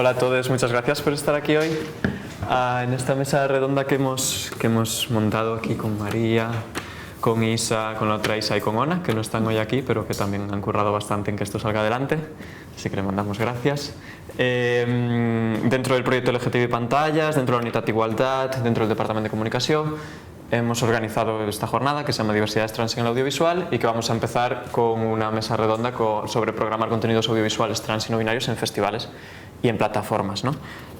Hola a todos, muchas gracias por estar aquí hoy en esta mesa redonda que hemos montado aquí con María, con Isa, con la otra Isa y con Ona, que no están hoy aquí, pero que también han currado bastante en que esto salga adelante, así que le mandamos gracias. Dentro del proyecto LGTBI Pantallas, dentro de la Unitat Igualdad, dentro del Departamento de Comunicación, hemos organizado esta jornada que se llama Diversidades Trans en el Audiovisual y que vamos a empezar con una mesa redonda sobre programar contenidos audiovisuales trans y no binarios en festivales y en plataformas, ¿no?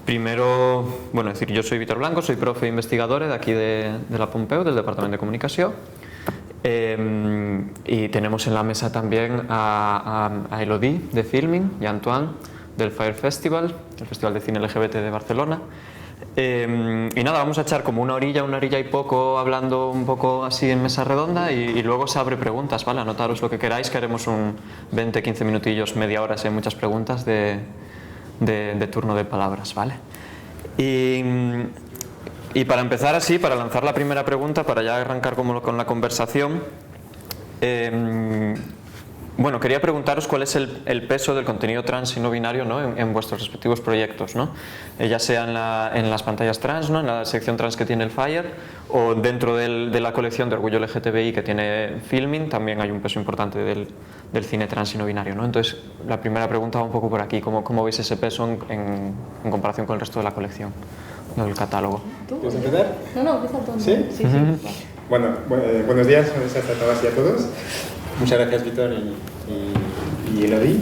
Primero, bueno, decir, yo soy Víctor Blanco, soy profe e investigador de aquí de la Pompeu, del Departamento de Comunicación. Y tenemos en la mesa también a Elodie de Filming y a Antoine del Fire Festival, el Festival de Cine LGBT de Barcelona. Y nada, vamos a echar como una horilla y poco hablando un poco así en mesa redonda y luego se abre preguntas, ¿vale? Anotaros lo que queráis, que haremos un 20-15 minutillos, media hora si hay muchas preguntas de turno de palabras, ¿vale? Y para empezar así, para lanzar la primera pregunta, para ya arrancar como con la conversación, bueno, quería preguntaros cuál es el peso del contenido trans y no binario, ¿no? en vuestros respectivos proyectos, ¿no? Ya sea en las pantallas trans, ¿no? En la sección trans que tiene el Fire, o dentro de la colección de Orgullo LGTBI que tiene Filming, también hay un peso importante del cine trans y no binario, ¿no? Entonces, la primera pregunta va un poco por aquí, ¿cómo veis ese peso en comparación con el resto de la colección, del catálogo? ¿Quieres empezar? No, empieza tú. ¿Sí? Sí. Bueno, buenos días a todas y a todos. Muchas gracias, Víctor y Elodie.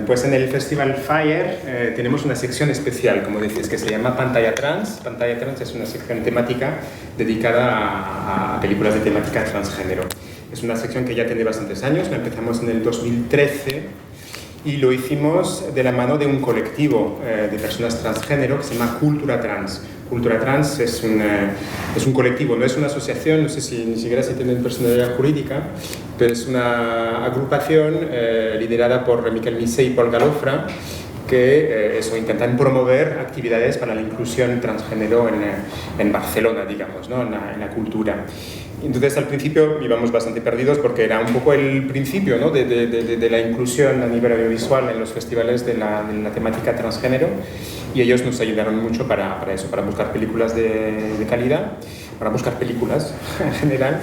Pues en el Festival Fire tenemos una sección especial, como decís, que se llama Pantalla Trans. Pantalla Trans es una sección temática dedicada a películas de temática transgénero. Es una sección que ya tiene bastantes años, la empezamos en el 2013 y lo hicimos de la mano de un colectivo de personas transgénero que se llama Cultura Trans. Cultura Trans es un colectivo, no es una asociación, no sé si ni siquiera si tienen personalidad jurídica, pero es una agrupación liderada por Miquel Missé y Paul Galofra que intentan promover actividades para la inclusión transgénero en Barcelona, digamos, ¿no? en la cultura. Entonces al principio íbamos bastante perdidos porque era un poco el principio, ¿no? de la inclusión a nivel audiovisual en los festivales de la temática transgénero, y ellos nos ayudaron mucho para eso, para buscar películas de calidad, para buscar películas en general.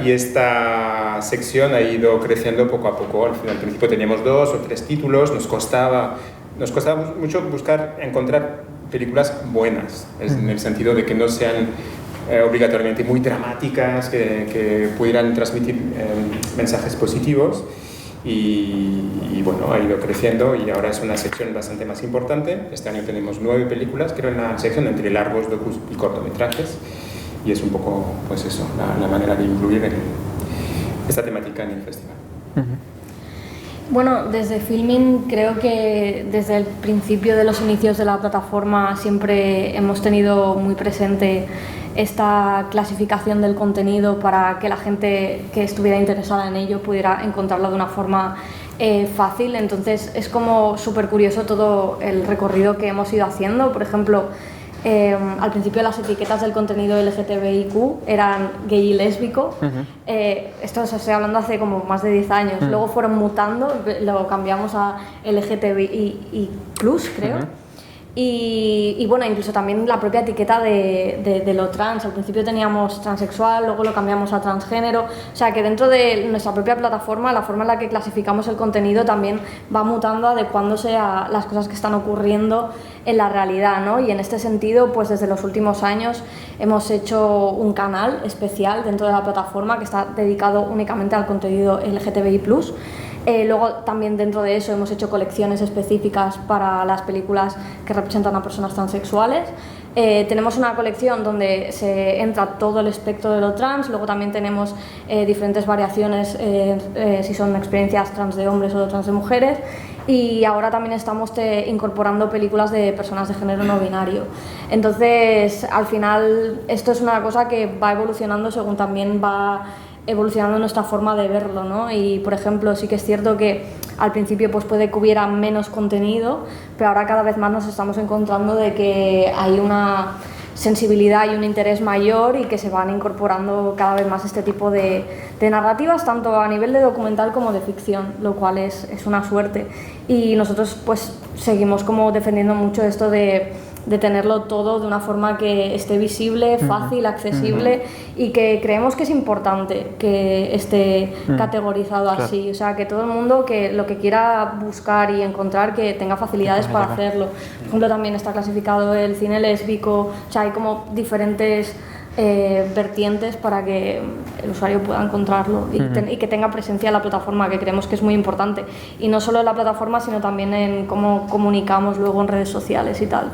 Y esta sección ha ido creciendo poco a poco. Al principio teníamos 2 o 3 títulos, nos costaba mucho encontrar películas buenas, en el sentido de que no sean obligatoriamente muy dramáticas, que pudieran transmitir mensajes positivos. Y bueno, ha ido creciendo y ahora es una sección bastante más importante. Este año tenemos 9 películas, creo, en la sección entre largos, docus y cortometrajes, y es un poco, pues eso, la manera de incluir esta temática en el festival. Bueno, desde Filming creo que desde el principio de los inicios de la plataforma siempre hemos tenido muy presente esta clasificación del contenido para que la gente que estuviera interesada en ello pudiera encontrarlo de una forma fácil. Entonces es como súper curioso todo el recorrido que hemos ido haciendo. Por ejemplo, al principio las etiquetas del contenido LGTBIQ eran gay y lésbico. Esto se estoy hablando hace como más de 10 años. Luego fueron mutando, lo cambiamos a LGTBI+, creo. Y bueno, incluso también la propia etiqueta de lo trans. Al principio teníamos transexual, luego lo cambiamos a transgénero. O sea que dentro de nuestra propia plataforma, la forma en la que clasificamos el contenido también va mutando, adecuándose a las cosas que están ocurriendo en la realidad, ¿no? Y en este sentido, pues desde los últimos años hemos hecho un canal especial dentro de la plataforma que está dedicado únicamente al contenido LGTBI+. Luego también dentro de eso hemos hecho colecciones específicas para las películas que representan a personas transexuales. Tenemos una colección donde se entra todo el espectro de lo trans. Luego también tenemos diferentes variaciones, si son experiencias trans de hombres o trans de mujeres, y ahora también estamos incorporando películas de personas de género no binario. Entonces al final esto es una cosa que va evolucionando según también va evolucionando nuestra forma de verlo, ¿no? Y por ejemplo sí que es cierto que al principio pues puede que hubiera menos contenido, pero ahora cada vez más nos estamos encontrando de que hay una sensibilidad y un interés mayor y que se van incorporando cada vez más este tipo de narrativas, tanto a nivel de documental como de ficción, lo cual es una suerte. Y nosotros pues seguimos como defendiendo mucho esto de tenerlo todo de una forma que esté visible, fácil, accesible y que creemos que es importante que esté categorizado así, o sea, que todo el mundo que lo que quiera buscar y encontrar que tenga facilidades para hacerlo. Por ejemplo, también está clasificado el cine lésbico, o sea, hay como diferentes vertientes para que el usuario pueda encontrarlo y que tenga presencia en la plataforma, que creemos que es muy importante, y no solo en la plataforma sino también en cómo comunicamos luego en redes sociales y tal.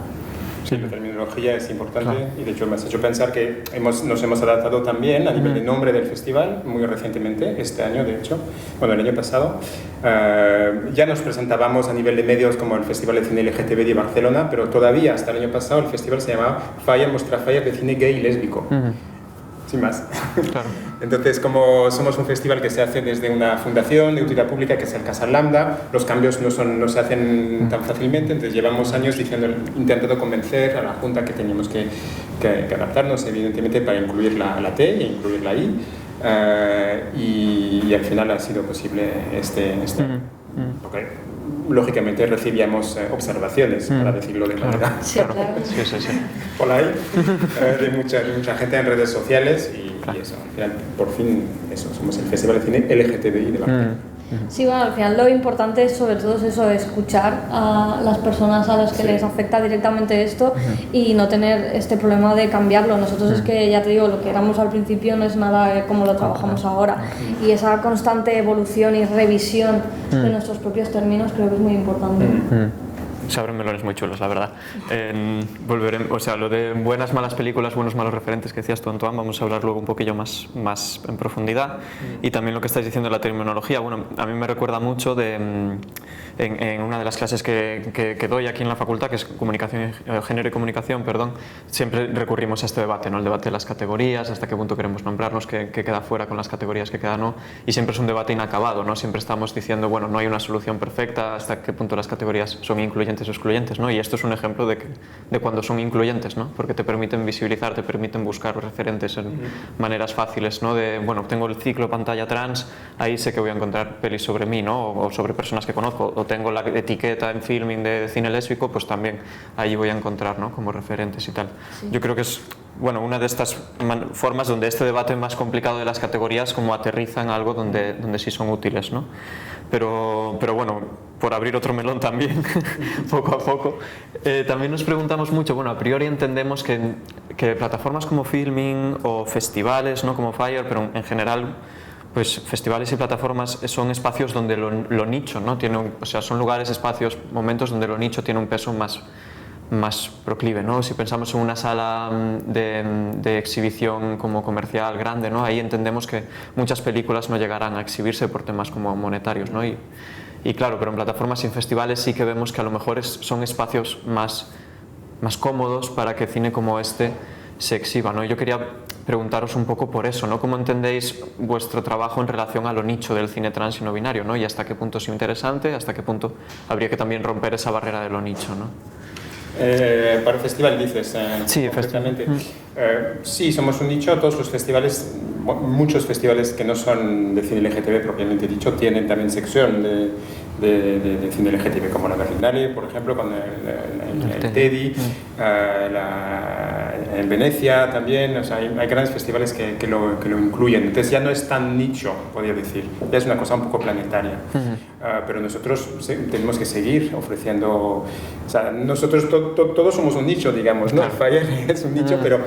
Sí, la terminología es importante y de hecho me has hecho pensar que nos hemos adaptado también a nivel de nombre del festival muy recientemente, este año de hecho, bueno, el año pasado. Ya nos presentábamos a nivel de medios como el Festival de Cine LGTB de Barcelona, pero todavía hasta el año pasado el festival se llamaba Fire, Mostra Fire de Cine Gay y Lésbico. Sin más. Claro. Entonces, como somos un festival que se hace desde una fundación de utilidad pública que es el Casal Lambda, los cambios no se hacen tan fácilmente, entonces llevamos años intentando convencer a la Junta que teníamos que adaptarnos, evidentemente, para incluir la T e incluir la I, y al final ha sido posible este año. Okay. Lógicamente recibíamos observaciones, para decirlo de manera polite, de mucha gente en redes sociales y eso, al final, por fin, eso, somos el Festival de Cine LGTBI de Barcelona. Sí, bueno, al final lo importante es sobre todo eso, escuchar a las personas a las que les afecta directamente esto y no tener este problema de cambiarlo. Nosotros es que, ya te digo, lo que éramos al principio no es nada como lo trabajamos ahora, y esa constante evolución y revisión de nuestros propios términos creo que es muy importante. Se abren melones muy chulos, la verdad. Volveremos, o sea, lo de buenas, malas películas, buenos, malos referentes que decías tú, Antoine, vamos a hablar luego un poquillo más en profundidad. Y también lo que estáis diciendo de la terminología, bueno, a mí me recuerda mucho en una de las clases que doy aquí en la facultad, que es género y comunicación, perdón, siempre recurrimos a este debate, ¿no? El debate de las categorías, hasta qué punto queremos nombrarnos, qué queda fuera con las categorías, qué queda no, y siempre es un debate inacabado, ¿no? Siempre estamos diciendo, bueno, no hay una solución perfecta, hasta qué punto las categorías son incluyentes o excluyentes, ¿no? Y esto es un ejemplo de cuando son incluyentes, ¿no? Porque te permiten visibilizar, te permiten buscar referentes en maneras fáciles, ¿no? De, bueno, tengo el ciclo pantalla trans, ahí sé que voy a encontrar pelis sobre mí, ¿no? O sobre personas que conozco, o tengo la etiqueta en filming de cine lésbico, pues también ahí voy a encontrar, ¿no? Como referentes y tal. Sí. Yo creo que es, bueno, una de estas formas donde este debate más complicado de las categorías como aterriza en algo donde sí son útiles, ¿no? Pero bueno, por abrir otro melón también, poco a poco, también nos preguntamos mucho, bueno, a priori entendemos que plataformas como Filming o festivales, ¿no? Como Fire, pero en general, pues festivales y plataformas son espacios donde lo nicho, ¿no? O sea, son lugares, espacios, momentos donde lo nicho tiene un peso más proclive, ¿no? Si pensamos en una sala de exhibición como comercial grande, ¿no? Ahí entendemos que muchas películas no llegarán a exhibirse por temas como monetarios, ¿no? Y claro, pero en plataformas y en festivales sí que vemos que a lo mejor son espacios más cómodos para que cine como este se exhiba, ¿no? Yo quería preguntaros un poco por eso, ¿no? ¿Cómo entendéis vuestro trabajo en relación a lo nicho del cine trans y no binario, ¿no? Y hasta qué punto es interesante, hasta qué punto habría que también romper esa barrera de lo nicho, ¿no? Para el festival dices, sí, efectivamente. Sí, somos un nicho. Todos los festivales, muchos festivales que no son de cine LGTB propiamente dicho, tienen también sección de cine LGTB, como la Berlinale, por ejemplo, con el TEDI, en Venecia también. O sea, hay grandes festivales que lo incluyen. Entonces ya no es tan nicho, podría decir. Ya es una cosa un poco planetaria. Pero nosotros tenemos que seguir ofreciendo. O sea, nosotros todos somos un nicho, digamos, ¿no? Fire es un nicho, pero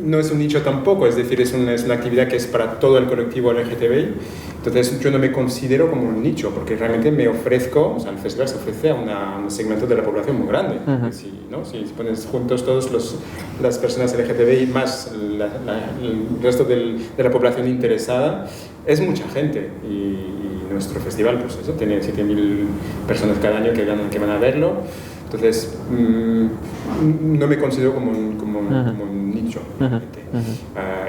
no es un nicho tampoco. Es decir, es una actividad que es para todo el colectivo LGTBI. Entonces yo no me considero como un nicho, porque realmente me ofrezco, o sea, el festival se ofrece a un segmento de la población muy grande. Si pones juntos todas las personas LGTBI más el resto de la población interesada, es mucha gente. Y nuestro festival, pues eso, tiene 7.000 personas cada año que van a verlo. Entonces, no me considero como un nicho.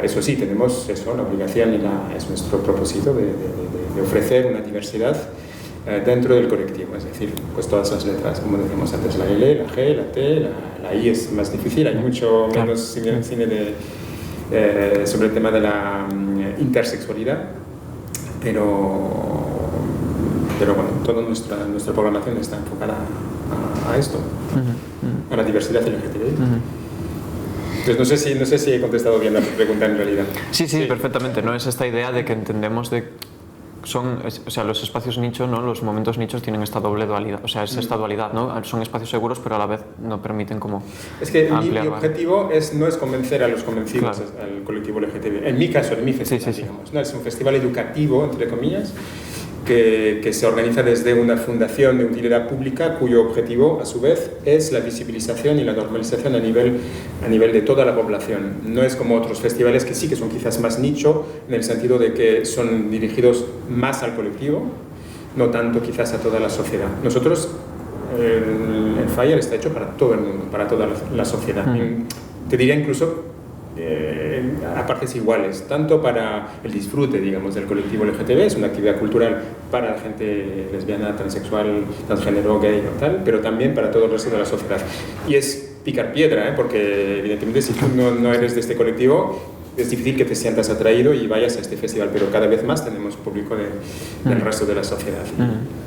Eso sí, tenemos la obligación y es nuestro propósito de ofrecer una diversidad dentro del colectivo, es decir, pues todas las letras, como decíamos antes, la L, la G, la T, la I es más difícil, hay mucho menos cine sobre el tema de la intersexualidad, pero bueno, toda nuestra programación está enfocada a esto, a la diversidad LGTBI. Entonces no sé si he contestado bien la pregunta en realidad. Sí, perfectamente, ¿no? Es esta idea de que entendemos o sea, los espacios nicho, ¿no? Los momentos nichos tienen esta doble dualidad, o sea, es esta dualidad, ¿no? Son espacios seguros, pero a la vez no permiten como es que mi objetivo no es convencer a los convencidos, al colectivo LGTBI. En mi caso, en mi festival, digamos, ¿no? Es un festival educativo, entre comillas, que se organiza desde una fundación de utilidad pública cuyo objetivo, a su vez, es la visibilización y la normalización a nivel de toda la población. No es como otros festivales que sí que son quizás más nicho, en el sentido de que son dirigidos más al colectivo, no tanto quizás a toda la sociedad. Nosotros, el FIRE está hecho para todo el mundo, para toda la sociedad. Te diría incluso a partes iguales, tanto para el disfrute, digamos, del colectivo LGTB, es una actividad cultural para la gente lesbiana, transexual, transgénero, gay o tal, pero también para todo el resto de la sociedad. Y es picar piedra, porque evidentemente si tú no eres de este colectivo, es difícil que te sientas atraído y vayas a este festival, pero cada vez más tenemos público del resto de la sociedad.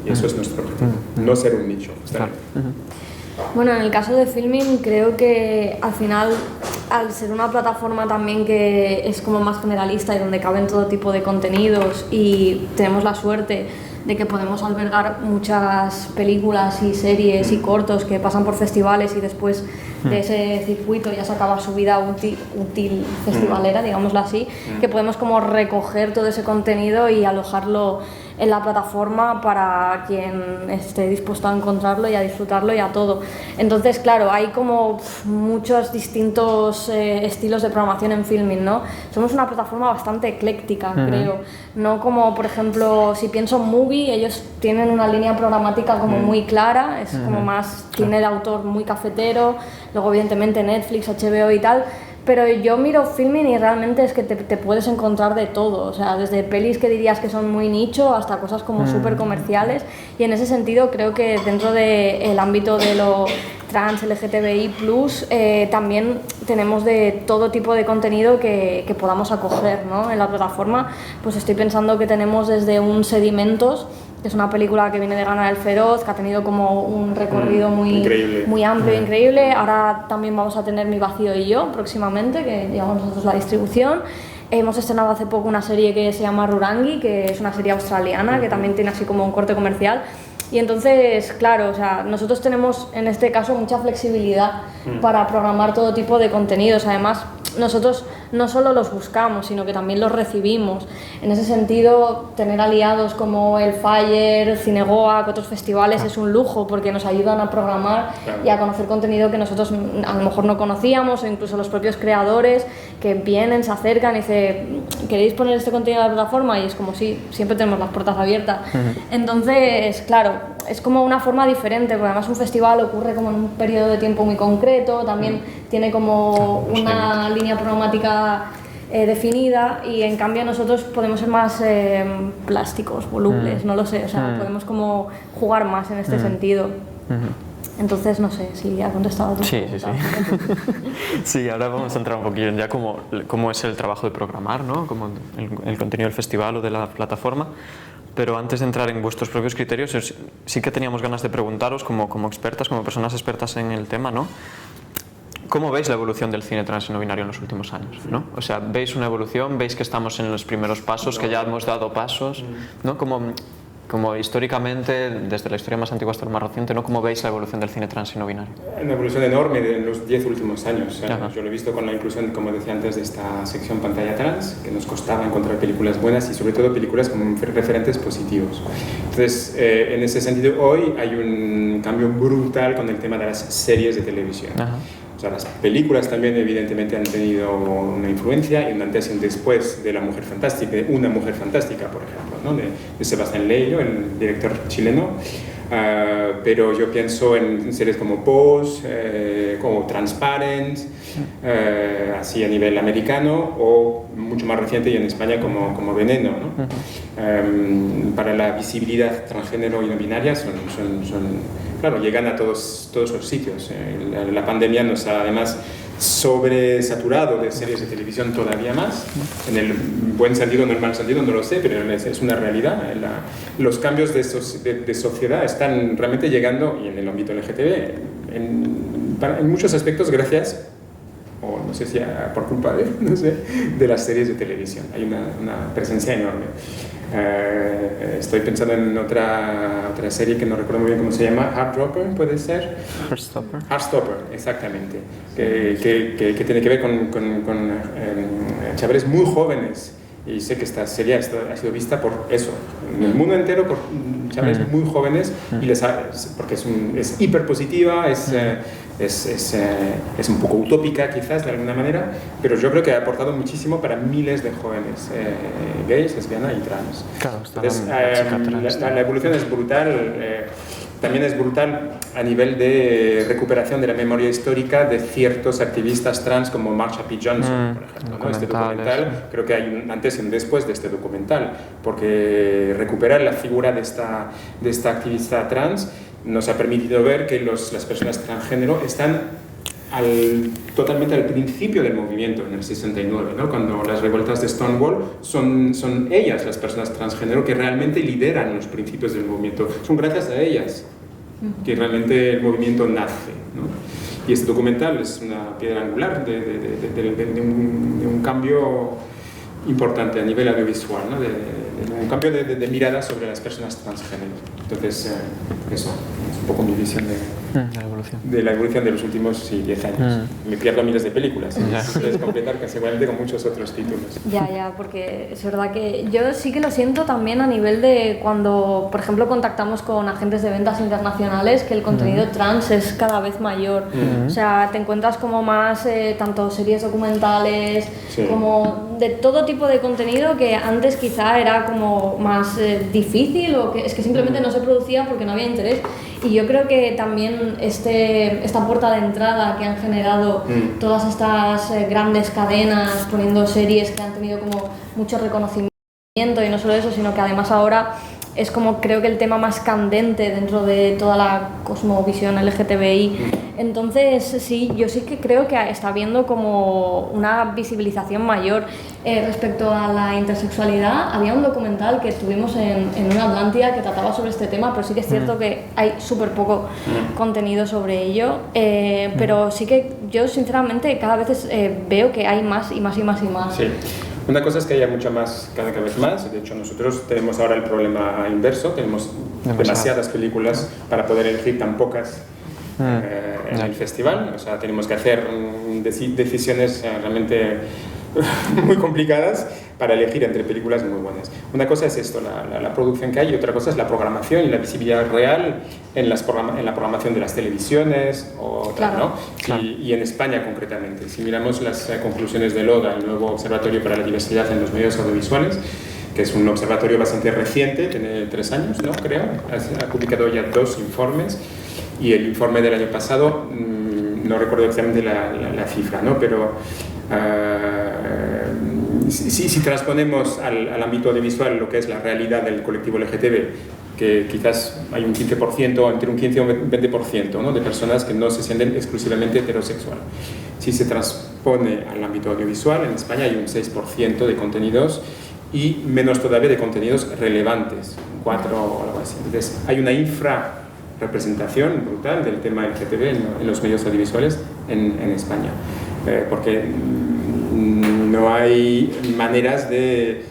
Y eso es nuestro objetivo, no ser un nicho. Bueno, en el caso de Filmin creo que al final, al ser una plataforma también que es como más generalista y donde caben todo tipo de contenidos y tenemos la suerte de que podemos albergar muchas películas y series y cortos que pasan por festivales y después de ese circuito ya se acaba su vida útil festivalera, digámoslo así, que podemos como recoger todo ese contenido y alojarlo en la plataforma para quien esté dispuesto a encontrarlo y a disfrutarlo y a todo. Entonces, claro, hay como muchos distintos estilos de programación en Filmin, ¿no? Somos una plataforma bastante ecléctica, creo. No como, por ejemplo, si pienso en Movie, ellos tienen una línea programática como muy clara, es como más cine de autor muy cafetero, luego evidentemente Netflix, HBO y tal. Pero yo miro Filmin y realmente es que te puedes encontrar de todo, o sea, desde pelis que dirías que son muy nicho hasta cosas como súper comerciales, y en ese sentido creo que dentro del ámbito de lo trans, LGTBI+, también tenemos de todo tipo de contenido que podamos acoger, ¿no? En la plataforma, pues estoy pensando que tenemos desde un Sedimentos, que es una película que viene de Gana del Feroz, que ha tenido como un recorrido muy amplio e increíble. Ahora también vamos a tener Mi vacío y yo próximamente, que llevamos nosotros la distribución. Hemos estrenado hace poco una serie que se llama Rurangi, que es una serie australiana, que también tiene así como un corte comercial. Y entonces, claro, o sea, nosotros tenemos en este caso mucha flexibilidad para programar todo tipo de contenidos. Además, nosotros no solo los buscamos, sino que también los recibimos. En ese sentido, tener aliados como el Fire, Cinegoa, otros festivales es un lujo porque nos ayudan a programar y a conocer contenido que nosotros a lo mejor no conocíamos, o incluso los propios creadores que vienen, se acercan y dicen, ¿queréis poner este contenido en la plataforma? Y es como, sí, siempre tenemos las puertas abiertas. Entonces, claro, es como una forma diferente, porque además un festival ocurre como en un periodo de tiempo muy concreto, también tiene como una línea programática definida, y en cambio nosotros podemos ser más plásticos, volubles, no lo sé, o sea, podemos como jugar más en este sentido. Entonces, no sé si ha contestado a tu pregunta. Sí, ahora vamos a entrar un poquillo en ya cómo es el trabajo de programar, ¿no? Como el contenido del festival o de la plataforma. Pero antes de entrar en vuestros propios criterios, sí que teníamos ganas de preguntaros, como expertas, como personas expertas en el tema, ¿no? ¿Cómo veis la evolución del cine trans y no binario en los últimos años, ¿no? O sea, ¿veis una evolución? ¿Veis que estamos en los primeros pasos, que ya hemos dado pasos, ¿no? Como históricamente, desde la historia más antigua hasta la más reciente, ¿no? ¿Cómo veis la evolución del cine trans y no binario? Una evolución enorme en los 10 últimos años. Yo lo he visto con la inclusión, como decía antes, de esta sección pantalla trans, que nos costaba encontrar películas buenas y sobre todo películas con referentes positivos. Entonces, en ese sentido, hoy hay un cambio brutal con el tema de las series de televisión. O sea, las películas también evidentemente han tenido una influencia y un antes y un después de La Mujer Fantástica, de Una Mujer Fantástica, por ejemplo, ¿no? de Sebastián Lelio, el director chileno. pero yo pienso en series como Pose, como Transparent, así a nivel americano, o mucho más reciente y en España como Veneno, ¿no? Para la visibilidad transgénero y no binaria claro, llegan a todos los sitios. La pandemia nos ha además sobresaturado de series de televisión todavía más, en el buen sentido o en el mal sentido, no lo sé, pero es una realidad. Los cambios de sociedad están realmente llegando, y en el ámbito LGTB, en muchos aspectos gracias, o no sé si por culpa de las series de televisión. Hay una presencia enorme. Estoy pensando en otra serie que no recuerdo muy bien cómo se llama, Heartstopper, ¿puede ser? Heartstopper. Heartstopper, exactamente, que tiene que ver con chavales muy jóvenes, y sé que esta serie ha sido vista por eso, en el mundo entero, por chavales muy jóvenes, porque es hiperpositiva, es un poco utópica quizás de alguna manera, pero yo creo que ha aportado muchísimo para miles de jóvenes gays, lesbianas y trans. Claro, entonces, la evolución es brutal. También es brutal a nivel de recuperación de la memoria histórica de ciertos activistas trans como Marsha P. Johnson, por ejemplo, ¿no? Este documental, creo que hay un antes y un después de este documental, porque recuperar la figura de esta activista trans nos ha permitido ver que las personas transgénero están totalmente al principio del movimiento, en el 69, ¿no? Cuando las revueltas de Stonewall son ellas, las personas transgénero, que realmente lideran los principios del movimiento. Son gracias a ellas que realmente el movimiento nace, ¿no? Y este documental es una piedra angular de un cambio importante a nivel audiovisual, ¿no? Un cambio de mirada sobre las personas transgénero. Entonces, eso es un poco mi visión de la evolución de los últimos 10 años. Me pierdo miles de películas, puedes completar seguramente con muchos otros títulos. Ya, porque es verdad que yo sí que lo siento también a nivel de cuando, por ejemplo, contactamos con agentes de ventas internacionales, que el contenido trans es cada vez mayor. O sea, te encuentras como más, tanto series documentales, como de todo tipo de contenido que antes quizá era como más difícil, o que es que simplemente no se producía porque no había interés. Y yo creo que también esta puerta de entrada que han generado todas estas grandes cadenas poniendo series que han tenido como mucho reconocimiento, y no solo eso, sino que además ahora es como creo que el tema más candente dentro de toda la cosmovisión LGTBI. Entonces sí, yo sí que creo que está habiendo como una visibilización mayor respecto a la intersexualidad. Había un documental que tuvimos en una Atlántida que trataba sobre este tema, pero sí que es cierto que hay súper poco contenido sobre ello, pero sí que yo sinceramente cada vez veo que hay más y más y más y más. Sí. Una cosa es que haya mucha más, cada vez más. De hecho, nosotros tenemos ahora el problema inverso. Tenemos demasiadas películas para poder elegir tan pocas en el festival. O sea, tenemos que hacer decisiones realmente muy complicadas para elegir entre películas muy buenas. Una cosa es esto, la producción que hay, y otra cosa es la programación y la visibilidad real en la programación de las televisiones o tal, ¿no? Claro. Y en España concretamente. Si miramos las conclusiones del ODA, el nuevo Observatorio para la Diversidad en los Medios Audiovisuales, que es un observatorio bastante reciente, tiene 3 años, ¿no? Creo, ha publicado ya 2 informes, y el informe del año pasado, no recuerdo exactamente la cifra, ¿no? Pero si transponemos al ámbito audiovisual lo que es la realidad del colectivo LGTB, que quizás hay un 15%, entre un 15 y un 20%, ¿no? De personas que no se sienten exclusivamente heterosexual. Si se transpone al ámbito audiovisual, en España hay un 6% de contenidos, y menos todavía de contenidos relevantes, 4 o algo así. Entonces, hay una infrarrepresentación brutal del tema LGTB en los medios audiovisuales en España, porque no hay maneras de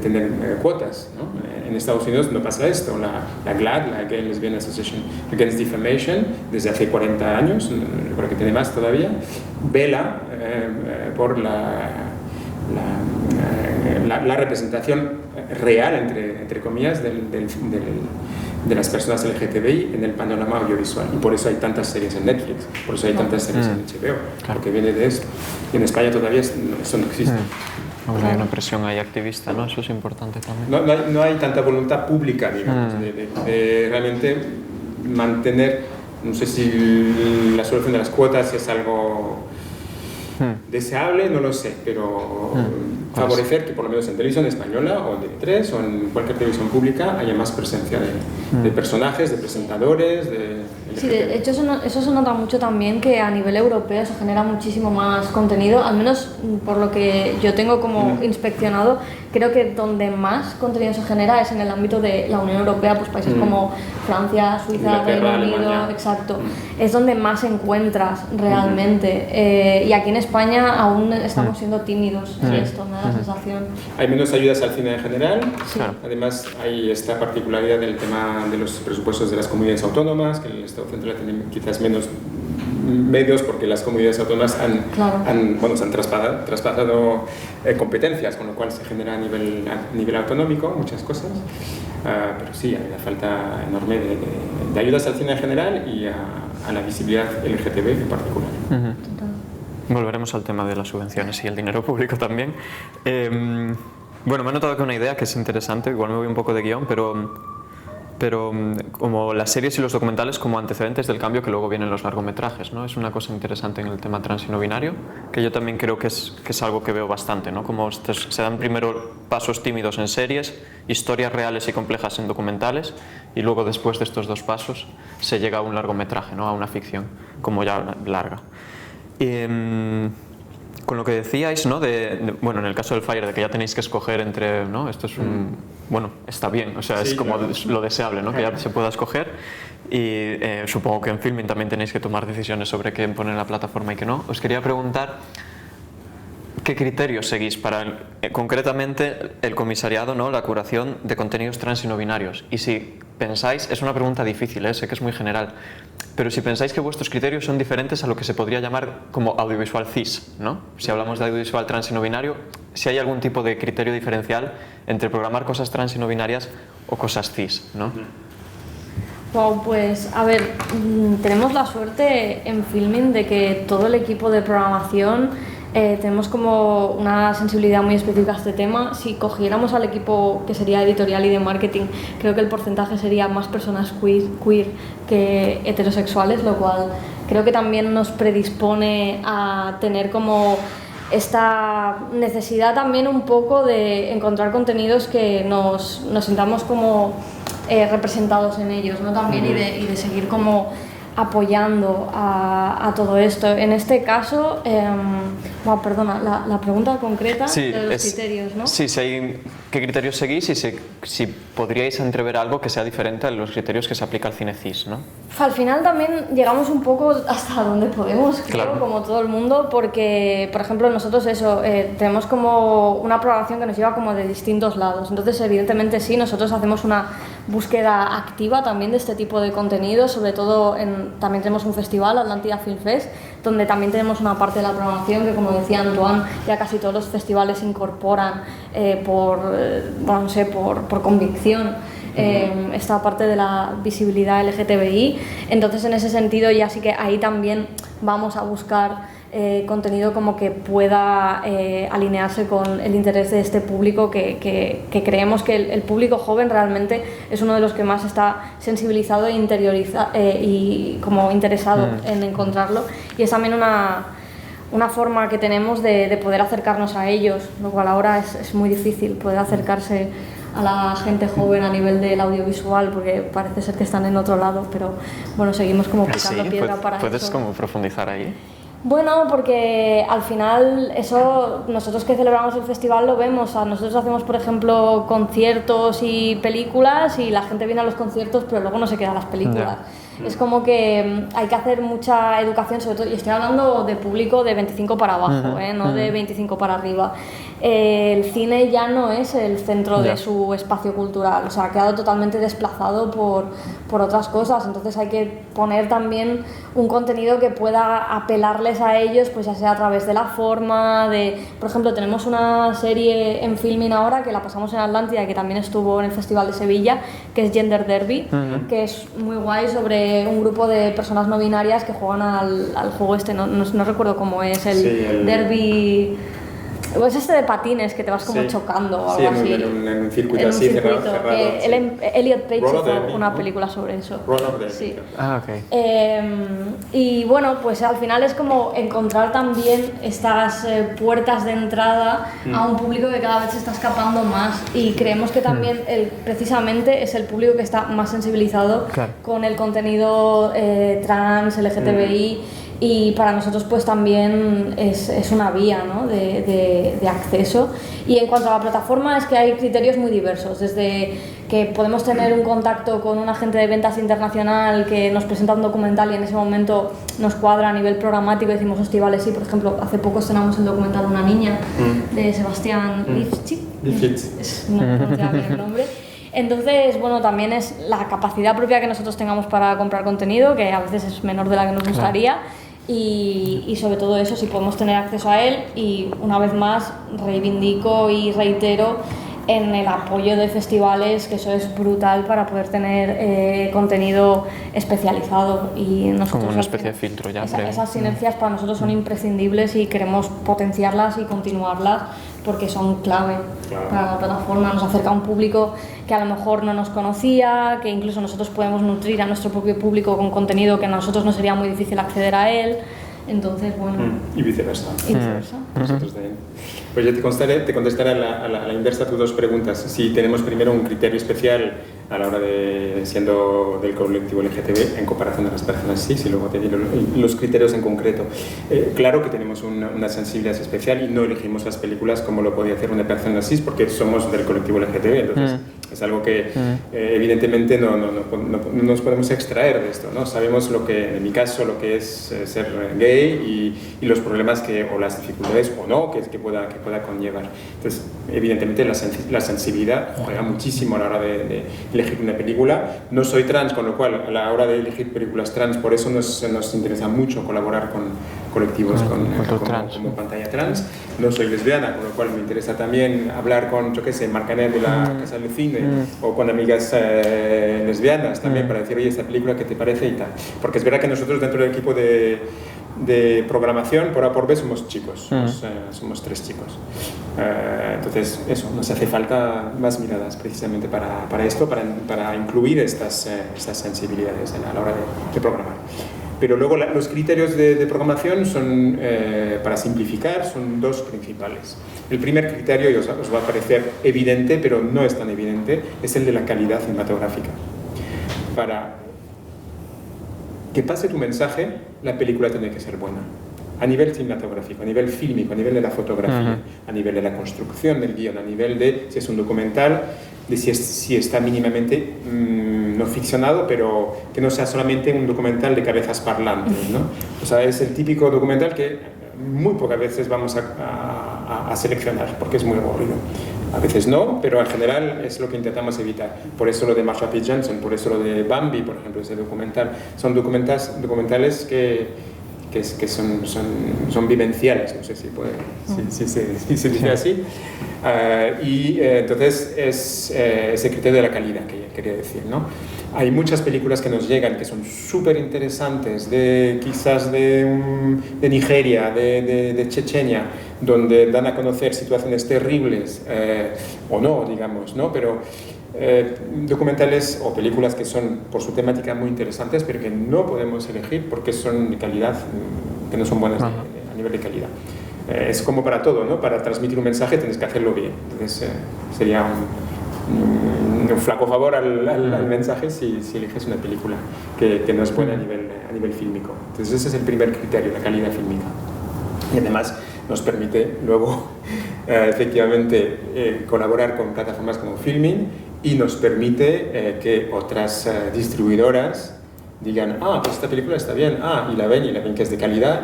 tener cuotas, ¿no? En Estados Unidos no pasa esto. La GLAAD, la Gay Lesbian Association Against Defamation, desde hace 40 años, creo que tiene más todavía, vela por la representación real, entre comillas, de las personas LGTBI en el panorama audiovisual. Y por eso hay tantas series en Netflix, por eso hay tantas series en HBO, porque viene de eso. Y en España todavía eso no existe. Aún hay una presión ahí activista, ¿no? Eso es importante también. No hay tanta voluntad pública, digamos, de realmente mantener, no sé si la solución de las cuotas es algo deseable, no lo sé, pero favorecer que por lo menos en televisión española o en TV3 o en cualquier televisión pública haya más presencia de personajes, de presentadores, de Sí, de hecho eso se nota mucho también, que a nivel europeo se genera muchísimo más contenido, al menos por lo que yo tengo como inspeccionado. Creo que donde más contenido se genera es en el ámbito de la Unión Europea, pues países como Francia, Suiza, Reino Unido, exacto. Es donde más encuentras realmente. Y aquí en España aún estamos siendo tímidos en esto, me da la sensación. Hay menos ayudas al cine en general. Sí. Además hay esta particularidad del tema de los presupuestos de las comunidades autónomas, que el Estado central tiene quizás menos medios porque las comunidades autónomas se han traspasado competencias, con lo cual se genera a nivel autonómico muchas cosas, pero sí, hay una falta enorme de ayudas al cine en general y a la visibilidad LGTB en particular. Volveremos al tema de las subvenciones y el dinero público también. Bueno, me he notado que una idea que es interesante, igual me voy un poco de guión, pero como las series y los documentales como antecedentes del cambio que luego vienen los largometrajes, ¿no? Es una cosa interesante en el tema trans y no binario, que yo también creo que es algo que veo bastante, ¿no? Como se dan primero pasos tímidos en series, historias reales y complejas en documentales, y luego después de estos dos pasos se llega a un largometraje, ¿no? A una ficción como ya larga. Con lo que decíais, ¿no? Bueno, en el caso del Fire, de que ya tenéis que escoger entre, ¿no? Esto es bueno, está bien, o sea, sí, es como claro, lo deseable, ¿no? Que ya se pueda escoger, y supongo que en Filmin también tenéis que tomar decisiones sobre qué poner en la plataforma y qué no. Os quería preguntar qué criterios seguís para concretamente el comisariado, ¿no? La curación de contenidos trans y no binarios, y si pensáis, es una pregunta difícil, sé que es muy general, pero si pensáis que vuestros criterios son diferentes a lo que se podría llamar como audiovisual cis, ¿no? Si hablamos de audiovisual trans y no binario, si hay algún tipo de criterio diferencial entre programar cosas trans y no binarias o cosas cis, ¿no? Wow, pues a ver, tenemos la suerte en Filmin de que todo el equipo de programación tenemos como una sensibilidad muy específica a este tema. Si cogiéramos al equipo que sería editorial y de marketing, creo que el porcentaje sería más personas queer que heterosexuales, lo cual creo que también nos predispone a tener como esta necesidad también un poco de encontrar contenidos que nos sintamos como representados en ellos, ¿no? También y de seguir como apoyando a todo esto. En este caso, perdona, la pregunta concreta de los criterios, ¿no? Sí, ¿qué criterios seguís y si podríais entrever algo que sea diferente a los criterios que se aplica al cine cis, ¿no? Al final también llegamos un poco hasta donde podemos, creo, claro, como todo el mundo, porque, por ejemplo, nosotros tenemos como una programación que nos lleva como de distintos lados. Entonces, evidentemente sí, nosotros hacemos una búsqueda activa también de este tipo de contenidos, sobre todo también tenemos un festival, Atlántida Film Fest, donde también tenemos una parte de la programación que, como decía Antoine, ya casi todos los festivales incorporan por convicción esta parte de la visibilidad LGTBI. Entonces, en ese sentido, ya sí que ahí también vamos a buscar contenido como que pueda alinearse con el interés de este público, que creemos que el público joven realmente es uno de los que más está sensibilizado e interiorizado y como interesado en encontrarlo, y es también una forma que tenemos de poder acercarnos a ellos, lo cual ahora es muy difícil poder acercarse a la gente joven a nivel del audiovisual, porque parece ser que están en otro lado, pero bueno, seguimos como picando piedra para eso. ¿Puedes como profundizar ahí? Bueno, porque al final eso, nosotros que celebramos el festival lo vemos. Nosotros hacemos, por ejemplo, conciertos y películas, y la gente viene a los conciertos pero luego no se queda a las películas. Es como que hay que hacer mucha educación, sobre todo, y estoy hablando de público de 25 para abajo, no de 25 para arriba. El cine ya no es el centro de su espacio cultural, o sea, ha quedado totalmente desplazado por otras cosas. Entonces hay que poner también un contenido que pueda apelarles a ellos, pues ya sea a través de la forma, por ejemplo, tenemos una serie en Filmin ahora que la pasamos en Atlántida, que también estuvo en el Festival de Sevilla, que es Gender Derby, que es muy guay, sobre un grupo de personas no binarias que juegan al juego no recuerdo cómo es, el Derby. Pues este de patines que te vas como chocando o algo así. En un circuito así, cerrado. Elliot Page hizo Derby, una ¿no? película sobre eso. Roll of Derby, Sí. creo. Ok. Y bueno, pues al final es como encontrar también estas puertas de entrada a un público que cada vez se está escapando más, y creemos que también precisamente es el público que está más sensibilizado con el contenido trans, LGTBI, y para nosotros pues también es una vía, ¿no? de acceso. Y en cuanto a la plataforma, es que hay criterios muy diversos, desde que podemos tener un contacto con un agente de ventas internacional que nos presenta un documental y en ese momento nos cuadra a nivel programático y decimos, hostia, vale, sí. Por ejemplo, hace poco estrenamos el documental Una niña de Sebastián Lifshitz, no pronunciaba bien el nombre. Entonces, bueno, también es la capacidad propia que nosotros tengamos para comprar contenido, que a veces es menor de la que nos gustaría. Y sobre todo eso, si podemos tener acceso a él. Y una vez más reivindico y reitero en el apoyo de festivales, que eso es brutal para poder tener contenido especializado, y nosotros como una especie de filtro ya. Esas sinergias para nosotros son imprescindibles y queremos potenciarlas y continuarlas porque son clave para la plataforma. Nos acerca a un público que a lo mejor no nos conocía, que incluso nosotros podemos nutrir a nuestro propio público con contenido que a nosotros nos sería muy difícil acceder a él. Entonces, bueno... Y viceversa. Nosotros también. Pues yo te contestaré a la inversa tus dos preguntas. Si tenemos primero un criterio especial a la hora de, siendo del colectivo LGTB, en comparación a las personas cis, y luego te diré los criterios en concreto. Claro que tenemos una sensibilidad especial y no elegimos las películas como lo podía hacer una persona cis, porque somos del colectivo LGTB, entonces es algo que evidentemente no nos podemos extraer de esto, ¿no? Sabemos lo que, en mi caso, lo que es ser gay y los problemas o las dificultades o no que pueda conllevar. Entonces, evidentemente la sensibilidad juega muchísimo a la hora de elegir una película. No soy trans, con lo cual a la hora de elegir películas trans, por eso nos interesa mucho colaborar con colectivos como Pantalla Trans. No soy lesbiana, con lo cual me interesa también hablar con, yo qué sé, Marcanet de la Casa del Cine, o con amigas lesbianas también, para decir, oye, esta película, ¿qué te parece? Y tal. Porque es verdad que nosotros dentro del equipo de programación, por A por B, somos chicos, somos 3 chicos. Entonces, eso, nos hace falta más miradas precisamente para esto, para incluir estas sensibilidades a la hora de programar. Pero luego los criterios de programación son, para simplificar, son 2 principales. El primer criterio, y os va a parecer evidente, pero no es tan evidente, es el de la calidad cinematográfica. Para que pase tu mensaje, la película tiene que ser buena. A nivel cinematográfico, a nivel fílmico, a nivel de la fotografía, a nivel de la construcción del guión, a nivel de si es un documental, de si está mínimamente no ficcionado, pero que no sea solamente un documental de cabezas parlantes, ¿no? O sea, es el típico documental que muy pocas veces vamos a seleccionar, porque es muy aburrido. A veces no, pero en general es lo que intentamos evitar. Por eso lo de Marsha P. Johnson, por eso lo de Bambi, por ejemplo, ese documental. Son documentales que son vivenciales, no sé si se dice así. Entonces es ese criterio de la calidad que quería decir, ¿no? Hay muchas películas que nos llegan que son súper interesantes, quizás de Nigeria, de Chechenia, donde dan a conocer situaciones terribles, o no, digamos, ¿no? Pero documentales o películas que son por su temática muy interesantes, pero que no podemos elegir porque son de calidad, que no son buenas a nivel de calidad. Es como para todo, ¿no? Para transmitir un mensaje tienes que hacerlo bien. Entonces sería un flaco favor al mensaje si eliges una película que no es buena a nivel fílmico. Entonces ese es el primer criterio, la calidad fílmica. Y además nos permite luego efectivamente colaborar con plataformas como Filmin, y nos permite que otras distribuidoras digan, pues esta película está bien, y la ven que es de calidad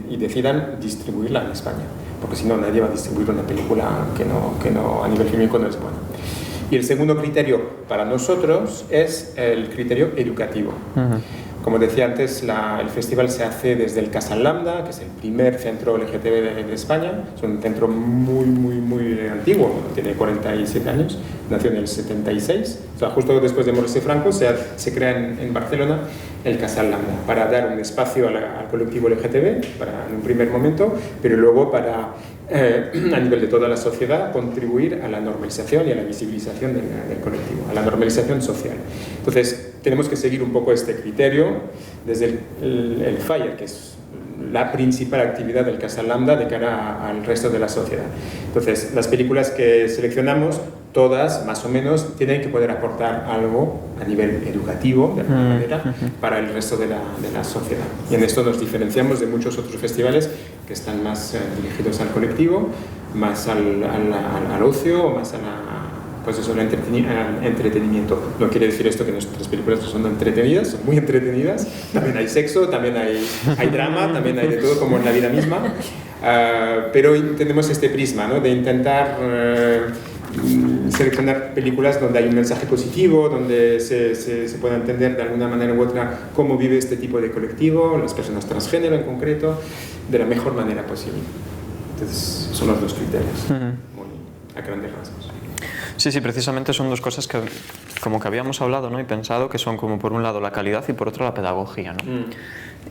y decidan distribuirla en España, porque si no nadie va a distribuir una película que no a nivel fílmico no es buena. Y el segundo criterio para nosotros es el criterio educativo. Como decía antes, el festival se hace desde el Casal Lambda, que es el primer centro LGTB de España. Es un centro muy, muy, muy antiguo, tiene 47 años, nació en el 76. O sea, justo después de morirse Franco, se crea en Barcelona el Casal Lambda, para dar un espacio al colectivo LGTB, en un primer momento, pero luego para a nivel de toda la sociedad, contribuir a la normalización y a la visibilización del colectivo, a la normalización social. Entonces, tenemos que seguir un poco este criterio desde el FIRE, que es la principal actividad del Casa Lambda de cara al resto de la sociedad. Entonces, las películas que seleccionamos, todas, más o menos, tienen que poder aportar algo a nivel educativo, de alguna manera, para el resto de la sociedad. Y en esto nos diferenciamos de muchos otros festivales que están más dirigidos al colectivo, más al ocio, más a pues eso, al entretenimiento. No quiere decir esto que nuestras películas son entretenidas, son muy entretenidas. También hay sexo, también hay drama, también hay de todo, como en la vida misma. Pero tenemos este prisma, ¿no?, de intentar seleccionar películas donde hay un mensaje positivo, donde se pueda entender de alguna manera u otra cómo vive este tipo de colectivo, las personas transgénero en concreto, de la mejor manera posible. Entonces, son los dos criterios, muy a grandes rasgos. Sí, precisamente son dos cosas que como que habíamos hablado, ¿no?, y pensado, que son como por un lado la calidad y por otro la pedagogía, ¿no?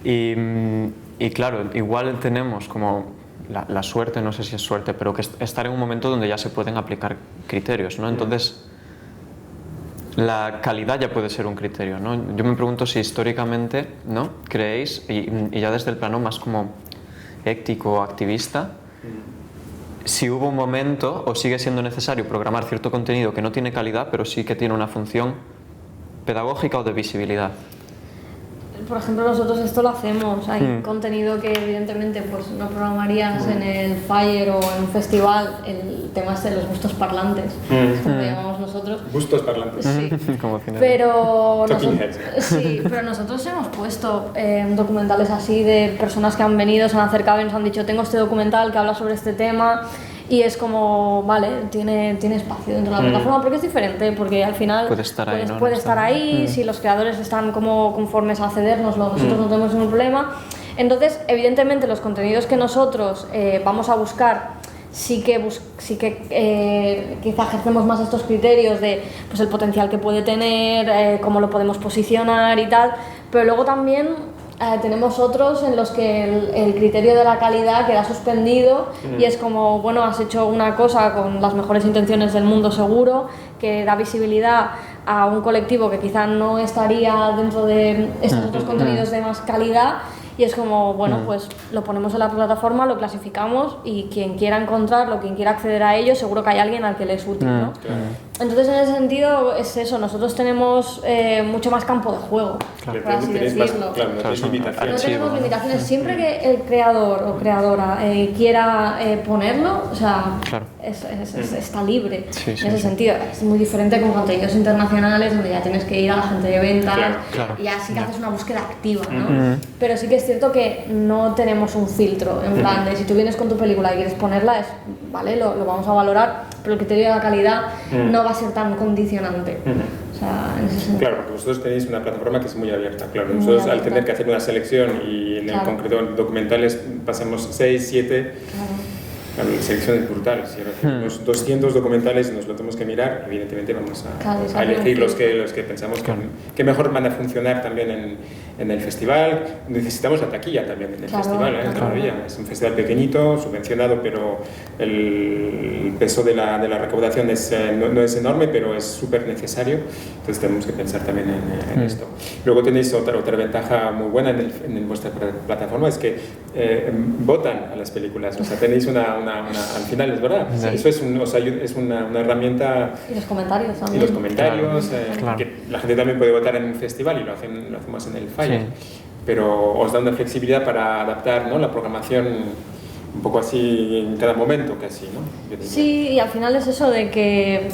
Y claro, igual tenemos como la suerte, no sé si es suerte, pero que estar en un momento donde ya se pueden aplicar criterios, ¿no? Entonces, la calidad ya puede ser un criterio, ¿no? Yo me pregunto si históricamente, ¿no?, creéis, y ya desde el plano más como ético, activista, si hubo un momento o sigue siendo necesario programar cierto contenido que no tiene calidad, pero sí que tiene una función pedagógica o de visibilidad. Por ejemplo, nosotros esto lo hacemos. Hay contenido que evidentemente pues no programarías en el FIRE o en un festival. El tema es de los gustos parlantes, como lo llamamos nosotros. Gustos parlantes. Sí. Como final. Pero nosotros hemos puesto documentales así de personas que han venido, se han acercado y nos han dicho: tengo este documental que habla sobre este tema. Y es como, vale, tiene espacio dentro de la plataforma, porque es diferente, porque al final puede estar ahí, ¿no? puede estar ahí, si los creadores están como conformes a cedernoslo, nosotros no tenemos ningún problema. Entonces, evidentemente, los contenidos que nosotros vamos a buscar, sí que quizá ejercemos más estos criterios de pues, el potencial que puede tener, cómo lo podemos posicionar y tal, pero luego también tenemos otros en los que el criterio de la calidad queda suspendido y es como, bueno, has hecho una cosa con las mejores intenciones del mundo seguro, que da visibilidad a un colectivo que quizá no estaría dentro de estos otros contenidos de más calidad, y es como, bueno, pues lo ponemos en la plataforma, lo clasificamos y quien quiera encontrarlo, quien quiera acceder a ello, seguro que hay alguien al que le es útil, ¿no? Entonces, en ese sentido, es eso, nosotros tenemos mucho más campo de juego, por así decirlo. No tenemos limitaciones. Siempre que el creador o creadora quiera ponerlo, o sea, está libre en ese sentido. Es muy diferente con contenidos internacionales donde ya tienes que ir a la gente de ventas y así que haces una búsqueda activa, ¿no? Pero sí que es cierto que no tenemos un filtro, en plan de si tú vienes con tu película y quieres ponerla, vale, lo vamos a valorar, pero el criterio de la calidad no va a ser tan condicionante. O sea, en ese sentido. Claro, porque vosotros tenéis una plataforma que es muy abierta, claro. Nosotros al tener que hacer una selección y en el concreto documentales pasamos 6, 7... Claro, la selección es brutal. Si ahora tenemos 200 documentales y nos lo tenemos que mirar, evidentemente vamos a elegir los que pensamos que mejor van a funcionar también en el festival. Necesitamos la taquilla también en el festival, todavía. Es un festival pequeñito, subvencionado, pero el peso de la recaudación no es enorme, pero es súper necesario. Entonces tenemos que pensar también en esto. Luego tenéis otra ventaja muy buena en vuestra plataforma, es que votan a las películas. O sea, tenéis al final, es verdad. Sí. Eso es una herramienta. Y los comentarios también. Y los comentarios, que la gente también puede votar en un festival y lo hacemos en el FIRE. Pero os da una flexibilidad para adaptar, ¿no?, la programación un poco así en cada momento, casi, ¿no? Sí, y al final es eso de que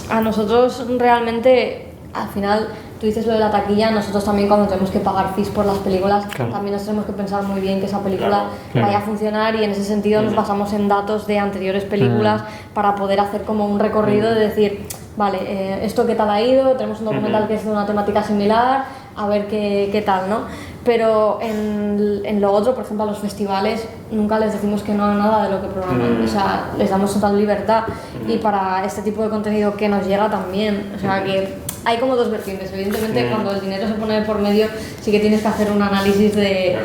a nosotros realmente, al final, tú dices lo de la taquilla, nosotros también cuando tenemos que pagar fees por las películas, también nos tenemos que pensar muy bien que esa película vaya a funcionar, y en ese sentido nos basamos en datos de anteriores películas para poder hacer como un recorrido de decir, vale, esto qué tal ha ido, tenemos un documental que es de una temática similar, a ver qué tal, ¿no? Pero en lo otro, por ejemplo, a los festivales nunca les decimos que no a nada de lo que programan, o sea, les damos total libertad, y para este tipo de contenido que nos llega también, o sea, que hay como dos vertientes. Evidentemente, cuando el dinero se pone por medio, sí que tienes que hacer un análisis de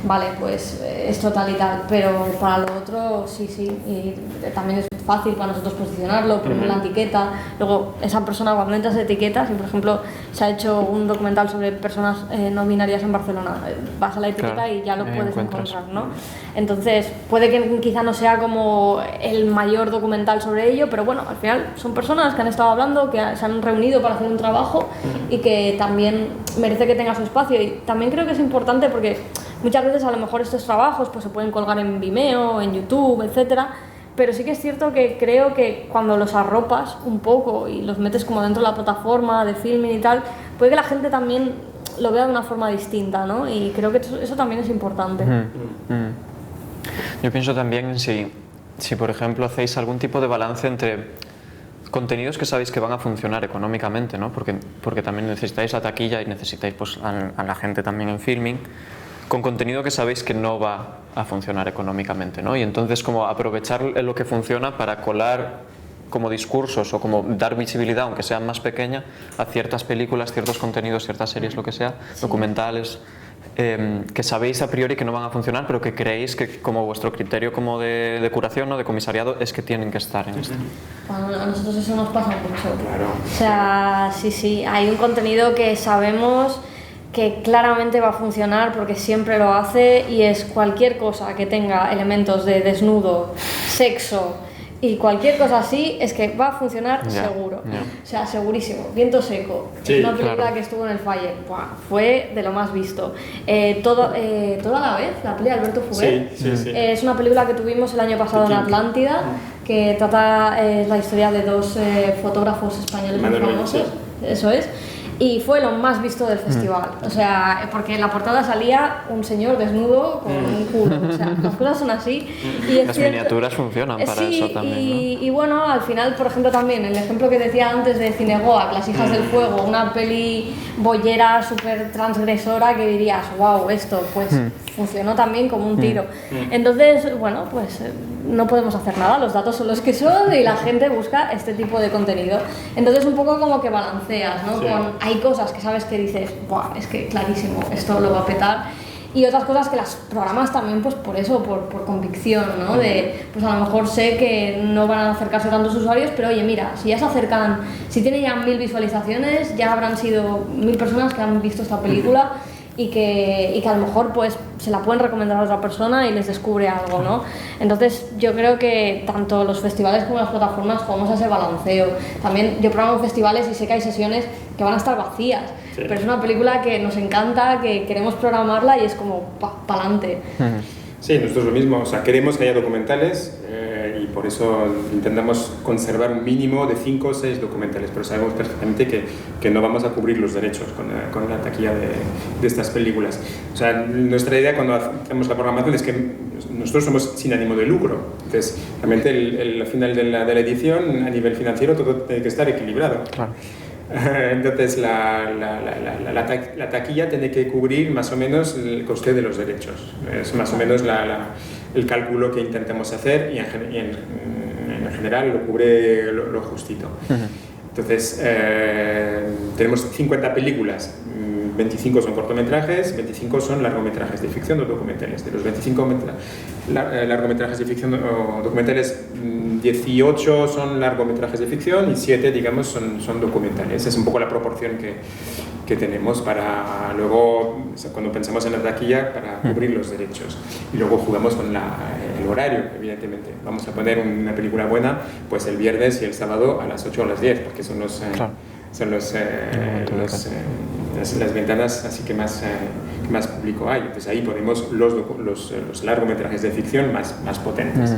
vale, pues esto tal y tal, pero para lo otro sí, y también es fácil para nosotros posicionarlo, poner la etiqueta, luego esa persona cuando entras de etiquetas, y por ejemplo se ha hecho un documental sobre personas no binarias en Barcelona, vas a la etiqueta y ya lo puedes encontrar, ¿no? Entonces puede que quizá no sea como el mayor documental sobre ello, pero bueno, al final son personas que han estado hablando, que se han reunido para hacer un trabajo y que también merece que tenga su espacio, y también creo que es importante porque muchas veces a lo mejor estos trabajos pues se pueden colgar en Vimeo, en YouTube, etcétera, pero sí que es cierto que creo que cuando los arropas un poco y los metes como dentro de la plataforma de filming y tal, puede que la gente también lo vea de una forma distinta, ¿no? Y creo que eso también es importante. Yo pienso también en si por ejemplo hacéis algún tipo de balance entre contenidos que sabéis que van a funcionar económicamente, ¿no? Porque también necesitáis la taquilla y necesitáis pues, a la gente también en filming, con contenido que sabéis que no va a funcionar económicamente, ¿no? Y entonces como aprovechar lo que funciona para colar como discursos o como dar visibilidad, aunque sea más pequeña, a ciertas películas, ciertos contenidos, ciertas series, lo que sea, documentales, que sabéis a priori que no van a funcionar, pero que creéis que como vuestro criterio como de curación o de comisariado es que tienen que estar en esto. Bueno, a nosotros eso nos pasa mucho. Claro. O sea, sí, hay un contenido que sabemos que claramente va a funcionar porque siempre lo hace, y es cualquier cosa que tenga elementos de desnudo, sexo y cualquier cosa así, es que va a funcionar seguro. O sea, segurísimo. Viento Seco, es una película que estuvo en el Fire, fue de lo más visto. Toda la vez, la peli de Alberto Fuguet, es una película que tuvimos el año pasado en Atlántida, que trata la historia de dos fotógrafos españoles muy famosos, eso es. Y fue lo más visto del festival, o sea, porque en la portada salía un señor desnudo con un culo, o sea, las cosas son así. Y las miniaturas funcionan para eso también, y bueno, al final, por ejemplo, también el ejemplo que decía antes de Cinegoa, Las hijas del fuego, una peli boyera súper transgresora que dirías, wow, esto pues funcionó también como un tiro. Entonces, bueno, pues no podemos hacer nada, los datos son los que son y la gente busca este tipo de contenido. Entonces un poco como que balanceas, ¿no? Hay cosas que sabes que dices, buah, es que clarísimo, esto lo va a petar, y otras cosas que las programas también pues por eso, por convicción, ¿no? De, pues a lo mejor sé que no van a acercarse tantos usuarios, pero oye, mira, si ya se acercan, si tiene ya 1000 visualizaciones, ya habrán sido 1000 personas que han visto esta película y que a lo mejor pues se la pueden recomendar a otra persona y les descubre algo, ¿no? Entonces yo creo que tanto los festivales como las plataformas jugamos a ese balanceo. También yo programo festivales y sé que hay sesiones que van a estar vacías, pero es una película que nos encanta, que queremos programarla y es como pa'lante. Sí, nosotros lo mismo, o sea, queremos que haya documentales y por eso intentamos conservar un mínimo de 5 o 6 documentales, pero sabemos perfectamente que no vamos a cubrir los derechos con la taquilla de estas películas. O sea, nuestra idea cuando hacemos la programación es que nosotros somos sin ánimo de lucro, entonces realmente al final de la edición, a nivel financiero, todo tiene que estar equilibrado. Claro. Entonces la taquilla tiene que cubrir más o menos el coste de los derechos, es más o menos el cálculo que intentamos hacer, y en general lo cubre lo justito. Entonces tenemos 50 películas, 25 son cortometrajes, 25 son largometrajes de ficción o documentales. De los 25 largometrajes de ficción o documentales, 18 son largometrajes de ficción y 7, digamos, son documentales. Esa es un poco la proporción que tenemos para luego, cuando pensamos en la taquilla, para cubrir los derechos. Y luego jugamos con el horario, evidentemente. Vamos a poner una película buena pues el viernes y el sábado a las 8 o a las 10, porque son las ventanas así que más público hay. Entonces ahí ponemos los largometrajes de ficción más potentes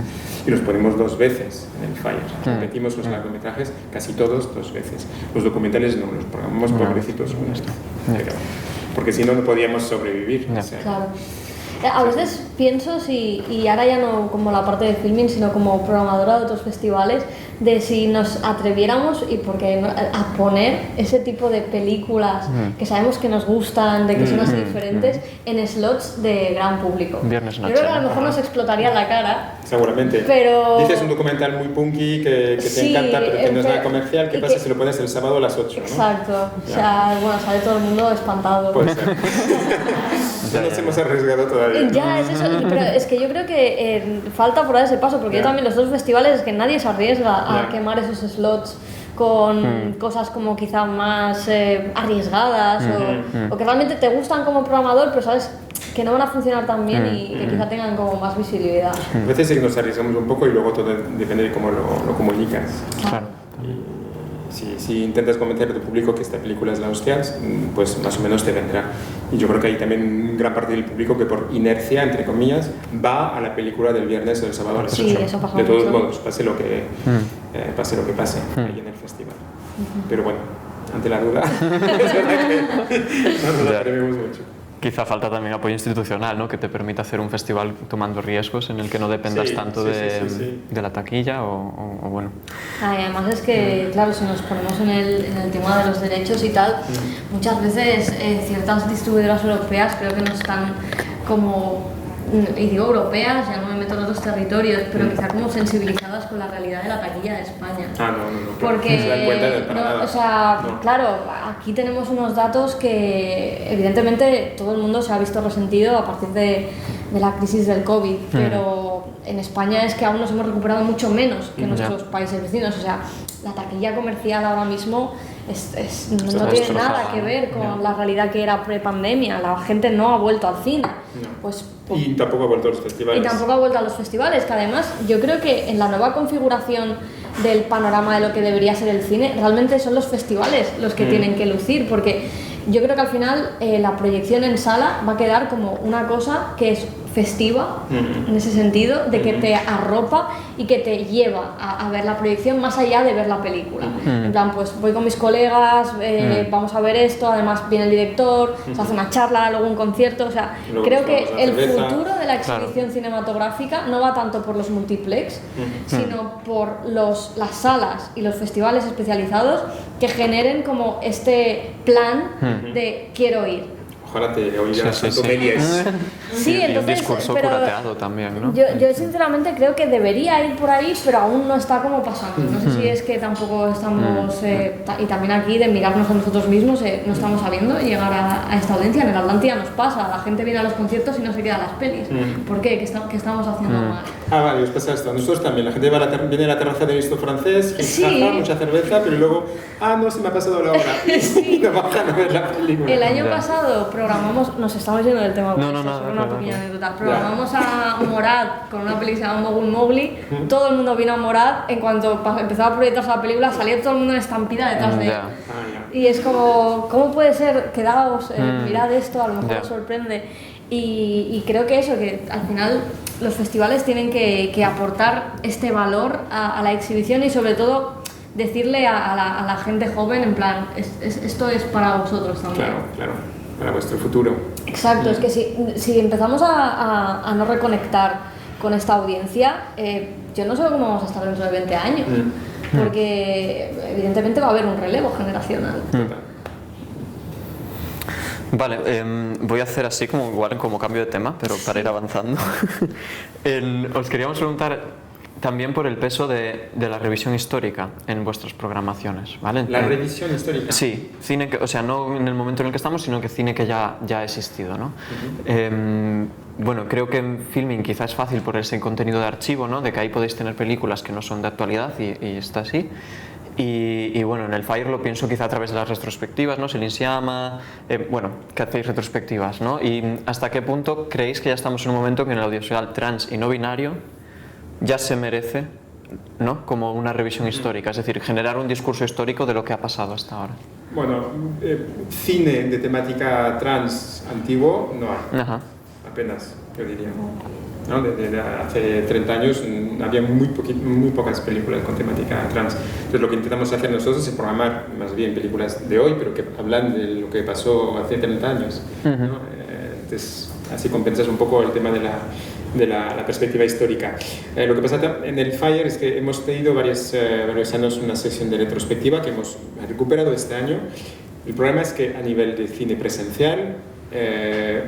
y los ponemos 2 veces en el Fire. Repetimos los largometrajes casi todos 2 veces. Los documentales no, los programamos pobrecitos porque si no podíamos sobrevivir. O sea, claro. A veces pienso, y ahora ya no como la parte de filming, sino como programadora de otros festivales, de si nos atreviéramos a poner ese tipo de películas que sabemos que nos gustan, de que son así diferentes, en slots de gran público. Viernes noche. Yo creo que a lo mejor nos explotaría la cara. Seguramente. Pero dices un documental muy punky que te encanta, pero que no es nada comercial. ¿Qué pasa si lo pones el sábado a las 8? Exacto. ¿no? O sea, bueno, sale todo el mundo espantado. Puede ser. Nosotros nos hemos arriesgado todavía. Ya, es eso, pero es que yo creo que falta por dar ese paso, porque yo también los dos festivales es que nadie se arriesga a quemar esos slots con cosas como quizá más arriesgadas o que realmente te gustan como programador, pero sabes que no van a funcionar tan bien y que quizá tengan como más visibilidad. A veces sí que nos arriesgamos un poco y luego todo depende de cómo lo comunicas. Claro. Si intentas convencer a tu público que esta película es la hostia, pues más o menos te vendrá. Y yo creo que hay también gran parte del público que por inercia, entre comillas, va a la película del viernes o del sábado a las 8. Sí, eso pasa de todos mucho. modos, pase lo que pase ahí en el festival. Pero bueno, ante la duda, es verdad que no nos atrevemos mucho. Quizá falta también apoyo institucional, ¿no? Que te permita hacer un festival tomando riesgos en el que no dependas tanto de la taquilla o bueno. Y además es que, claro, si nos ponemos en el tema de los derechos y tal, muchas veces ciertas distribuidoras europeas creo que no están como, y digo europeas, ya no me meto en otros territorios, pero quizá como sensibilizadas con la realidad de la taquilla de España. No. Porque, no se dan cuenta del no, o sea, claro, aquí tenemos unos datos que evidentemente todo el mundo se ha visto resentido a partir de la crisis del COVID, pero en España es que aún nos hemos recuperado mucho menos que nuestros países vecinos. O sea, la taquilla comercial ahora mismo no tiene nada que ver con la realidad que era pre-pandemia. La gente no ha vuelto al cine. Y tampoco ha vuelto a los festivales. Y tampoco ha vuelto a los festivales, que además yo creo que en la nueva configuración del panorama de lo que debería ser el cine, realmente son los festivales los que tienen que lucir, porque yo creo que al final la proyección en sala va a quedar como una cosa que es festiva, en ese sentido, de que te arropa y que te lleva a ver la proyección más allá de ver la película. En plan, pues voy con mis colegas, vamos a ver esto, además viene el director, se hace una charla, luego un concierto, o sea, creo que el futuro de la exhibición cinematográfica no va tanto por los multiplex, sino por las salas y los festivales especializados que generen como este plan de quiero ir. Ojalá te oigas tanto Méliès. Sí, entonces, un discurso curateado también, ¿no? Yo sinceramente creo que debería ir por ahí, pero aún no está como pasando. No sé si es que tampoco estamos, y también aquí de mirarnos a nosotros mismos, no estamos sabiendo llegar a esta audiencia. En el Atlántida nos pasa, la gente viene a los conciertos y no se queda a las pelis. ¿Por qué? ¿Qué estamos haciendo mal? Vale, os pasa esto. A nosotros también. La gente viene a la terraza de Visto Francés, mucha cerveza, pero luego, no, se me ha pasado la hora. Y no bajan a ver la película. El año pasado programamos, nos estamos yendo del tema, una pequeña anécdota. Programamos a Morad con una película que se llama Mogul Mowgli. Todo el mundo vino a Morad. En cuanto empezaba a proyectarse la película, salía todo el mundo en estampida detrás de él. Y es como, ¿cómo puede ser? Quedaos, mirad esto, a lo mejor os sorprende. Y creo que eso, que al final los festivales tienen que aportar este valor a la exhibición y sobre todo decirle a la gente joven, en plan, esto es para vosotros también. Claro, para vuestro futuro. Exacto, es que si empezamos a no reconectar con esta audiencia, yo no sé cómo vamos a estar dentro de 20 años, porque evidentemente va a haber un relevo generacional. Vale, voy a hacer así como cambio de tema, pero para ir avanzando. Os queríamos preguntar también por el peso de la revisión histórica en vuestras programaciones, ¿vale? ¿La revisión histórica? Sí, cine o sea, no en el momento en el que estamos, sino que cine que ya ha existido, ¿no? Bueno, creo que en Filmin quizás es fácil por ese contenido de archivo, ¿no? De que ahí podéis tener películas que no son de actualidad y está así. Y bueno, en el Fire lo pienso quizá a través de las retrospectivas, ¿no? Selinsiama, bueno, que hacéis retrospectivas, ¿no? Y hasta qué punto creéis que ya estamos en un momento en que en el audiovisual trans y no binario ya se merece, ¿no? Como una revisión histórica, es decir, generar un discurso histórico de lo que ha pasado hasta ahora. Bueno, cine de temática trans antiguo no hay, apenas, yo diría. ¿No? Desde hace 30 años había muy pocas películas con temática trans. Entonces lo que intentamos hacer nosotros es programar más bien películas de hoy, pero que hablan de lo que pasó hace 30 años. ¿No? Entonces así compensas un poco el tema de la perspectiva histórica. Lo que pasa en el Fire es que hemos tenido varios años una sesión de retrospectiva que hemos recuperado este año. El problema es que a nivel de cine presencial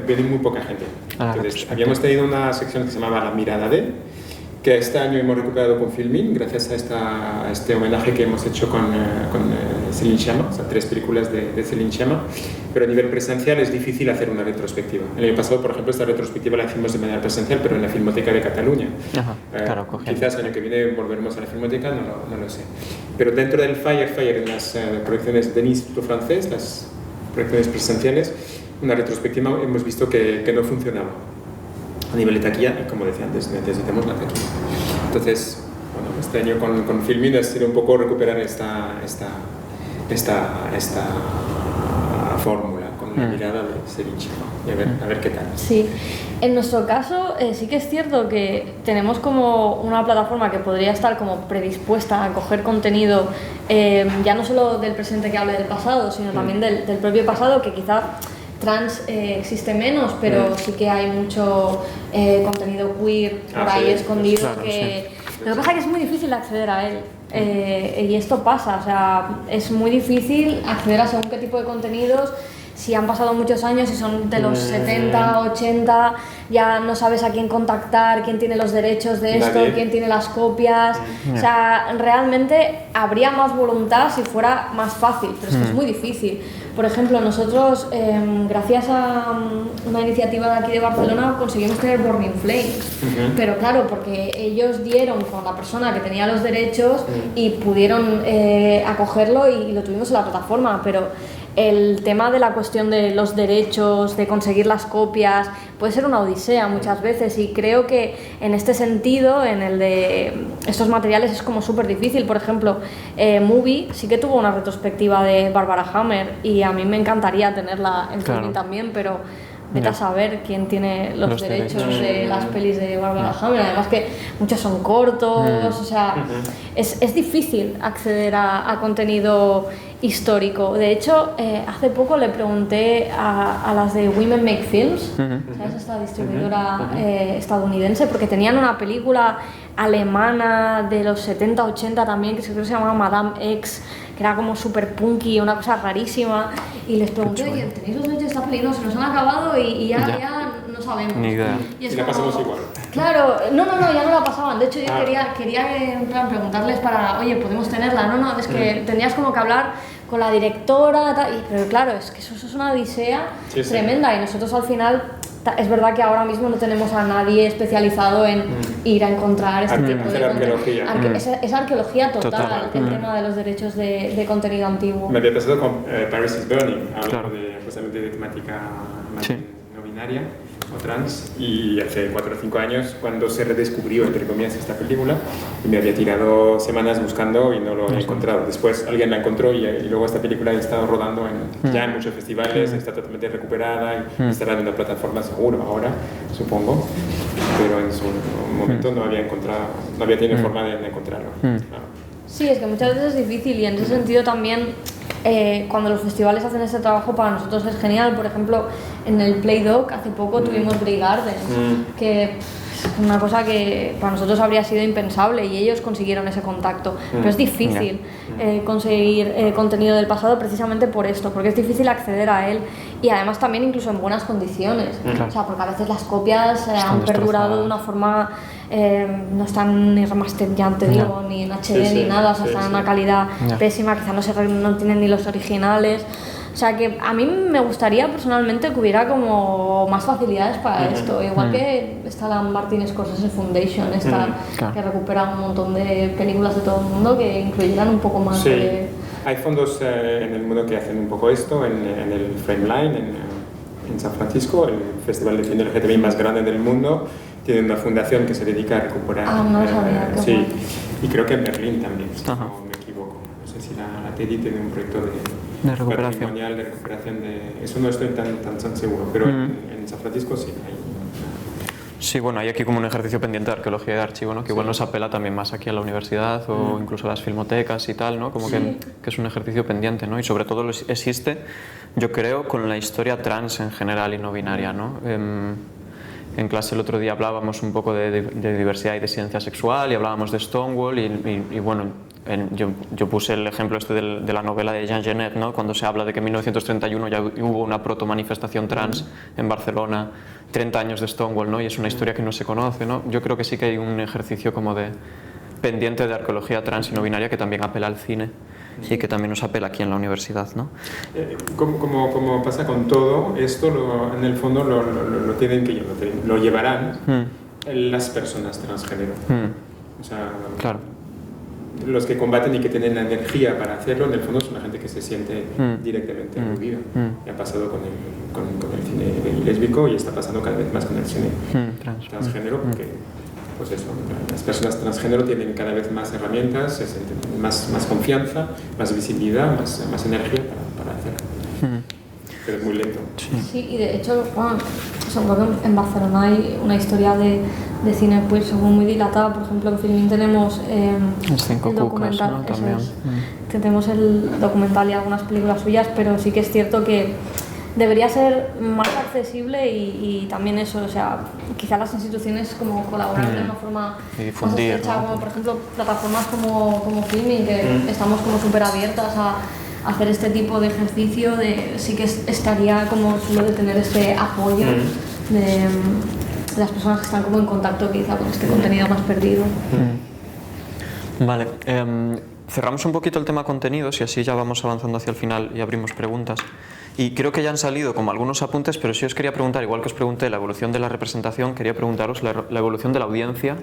viene muy poca gente. Entonces, habíamos tenido una sección que se llamaba La Mirada de, que este año hemos recuperado con Filmin, gracias a este homenaje que hemos hecho con Céline Sciamma, o sea, 3 películas de Céline Sciamma, pero a nivel presencial es difícil hacer una retrospectiva. El año pasado, por ejemplo, esta retrospectiva la hicimos de manera presencial, pero en la Filmoteca de Cataluña. Claro, quizás el año que viene volveremos a la Filmoteca, no lo sé. Pero dentro del Fire, en las proyecciones de Nice francés, las proyecciones presenciales, una retrospectiva hemos visto que no funcionaba a nivel de taquilla, y como decía antes, necesitamos la taquilla. Entonces, bueno, este año con Filmin ha sido un poco recuperar esta fórmula con la mirada de Céline Sciamma y a ver qué tal. Sí, en nuestro caso sí que es cierto que tenemos como una plataforma que podría estar como predispuesta a coger contenido ya no solo del presente que hable del pasado, sino también del propio pasado, que quizá trans existe menos, pero sí que hay mucho contenido queer por ahí escondido, claro, que lo que pasa es que es muy difícil acceder a él. Y esto pasa, o sea, es muy difícil acceder a según qué tipo de contenidos. Si han pasado muchos años y son de los 70, 80, ya no sabes a quién contactar, quién tiene los derechos de esto, quién tiene las copias. O sea, realmente habría más voluntad si fuera más fácil, pero es que es muy difícil. Por ejemplo, nosotros, gracias a una iniciativa de aquí de Barcelona, conseguimos tener Burning Flames. Pero claro, porque ellos dieron con la persona que tenía los derechos y pudieron acogerlo y lo tuvimos en la plataforma, pero el tema de la cuestión de los derechos, de conseguir las copias, puede ser una odisea muchas veces, y creo que en este sentido, en el de estos materiales, es como súper difícil. Por ejemplo, Movie sí que tuvo una retrospectiva de Barbara Hammer y a mí me encantaría tenerla en Filmin también, pero vete a saber quién tiene los derechos de las pelis de Barbara Hammer. Además que muchos son cortos, o sea, es difícil acceder a contenido histórico. De hecho, hace poco le pregunté a las de Women Make Films, ¿sabes? Esta distribuidora estadounidense, porque tenían una película alemana de los 70-80 también, que creo que se llamaba Madame X, que era como súper punky, una cosa rarísima, y les pregunté, oye, ¿tenéis los derechos de esta peli? No, se nos han acabado y ya no sabemos. Ni idea. Y la pasamos igual. Claro, no, ya no la pasaban. De hecho, yo quería en plan preguntarles para, oye, ¿podemos tenerla? No, es que tendrías como que hablar con la directora, pero claro, es que eso es una odisea tremenda, y nosotros al final, es verdad que ahora mismo no tenemos a nadie especializado en ir a encontrar este tipo de arqueología. Es arqueología total, el tema de los derechos de contenido antiguo. Me había pasado con Paris is Burning, hablando justamente de temática no binaria o trans, y hace 4 o 5 años, cuando se redescubrió, entre comillas, esta película, y me había tirado semanas buscando y no lo he encontrado. Después alguien la encontró y luego esta película ha estado rodando ya en muchos festivales, está totalmente recuperada y estará en una plataforma seguro ahora, supongo, pero en su momento no había tenido forma de encontrarlo. Sí, es que muchas veces es difícil, y en ese sentido también cuando los festivales hacen este trabajo para nosotros es genial. Por ejemplo, en el Playdoc hace poco tuvimos Grey Gardens, que es una cosa que para nosotros habría sido impensable, y ellos consiguieron ese contacto. Pero es difícil conseguir contenido del pasado precisamente por esto, porque es difícil acceder a él, y además también incluso en buenas condiciones. O sea, porque a veces las copias han perdurado de una forma, no están ni remaster, ya te digo, ni en HD ni nada, o sea, están en una calidad pésima, quizás no tienen ni los originales. O sea, que a mí me gustaría personalmente que hubiera como más facilidades para esto, igual que está la Martin Scorsese Foundation, que recupera un montón de películas de todo el mundo, que incluyeran un poco más de... Hay fondos en el mundo que hacen un poco esto, en el Frameline, en San Francisco, el festival de cine LGTBI más grande del mundo. Tienen una fundación que se dedica a recuperar. No lo sabía, qué bueno. Y creo que en Berlín también, si no me equivoco. No sé si la TEDi tiene un proyecto de recuperación. De recuperación de... Eso no estoy tan seguro, pero en San Francisco sí hay. Sí, bueno, hay aquí como un ejercicio pendiente de arqueología y de archivo, ¿no? Que igual nos apela también más aquí a la universidad o incluso a las filmotecas y tal, ¿no? Como que es un ejercicio pendiente, ¿no? Y sobre todo existe, yo creo, con la historia trans en general y no binaria, ¿no? En clase el otro día hablábamos un poco de diversidad y de ciencia sexual, y hablábamos de Stonewall, y bueno, yo puse el ejemplo de la novela de Jean Genet, ¿no? Cuando se habla de que en 1931 ya hubo una proto-manifestación trans en Barcelona, 30 años de Stonewall, ¿no? Y es una historia que no se conoce, ¿no? Yo creo que sí que hay un ejercicio como de pendiente de arqueología trans y no binaria que también apela al cine y que también nos apela aquí en la universidad, ¿no? Como pasa con todo, esto en el fondo lo tienen que lo llevarán las personas transgénero. O sea, claro. Los que combaten y que tienen la energía para hacerlo, en el fondo son la gente que se siente directamente aludida. Y ha pasado con el cine lésbico y está pasando cada vez más con el cine transgénero, porque pues eso, las personas transgénero tienen cada vez más herramientas, más confianza, más visibilidad, más energía para hacerlo. Pero es muy lento. Sí, y de hecho, bueno, en Barcelona hay una historia de cine pues muy dilatada. Por ejemplo, en Filmin tenemos el documental, ¿no? También. Tenemos el documental y algunas películas suyas, pero sí que es cierto que debería ser más accesible y también eso, o sea, quizá las instituciones como colaborar de una forma más estrecha, ¿no? Como por ejemplo plataformas como Filmin, que estamos como súper abiertas a hacer este tipo de ejercicio, sí que estaría como chulo de tener este apoyo de las personas que están como en contacto quizá con este contenido más perdido. Vale, cerramos un poquito el tema contenidos y así ya vamos avanzando hacia el final y abrimos preguntas. Y creo que ya han salido como algunos apuntes, pero sí os quería preguntar, igual que os pregunté la evolución de la representación, quería preguntaros la evolución de la audiencia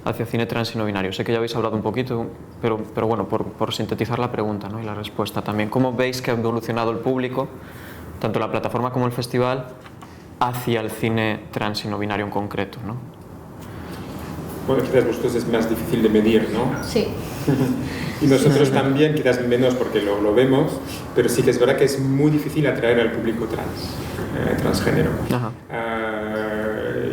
hacia cine trans y no binario. Sé que ya habéis hablado un poquito, pero bueno, por sintetizar la pregunta, ¿no? Y la respuesta también. ¿Cómo veis que ha evolucionado el público, tanto la plataforma como el festival, hacia el cine trans y no binario en concreto, ¿no? Bueno, quizás vosotros es más difícil de medir, ¿no? Sí. Y nosotros también, quizás menos porque lo vemos, pero sí que es verdad que es muy difícil atraer al público transgénero.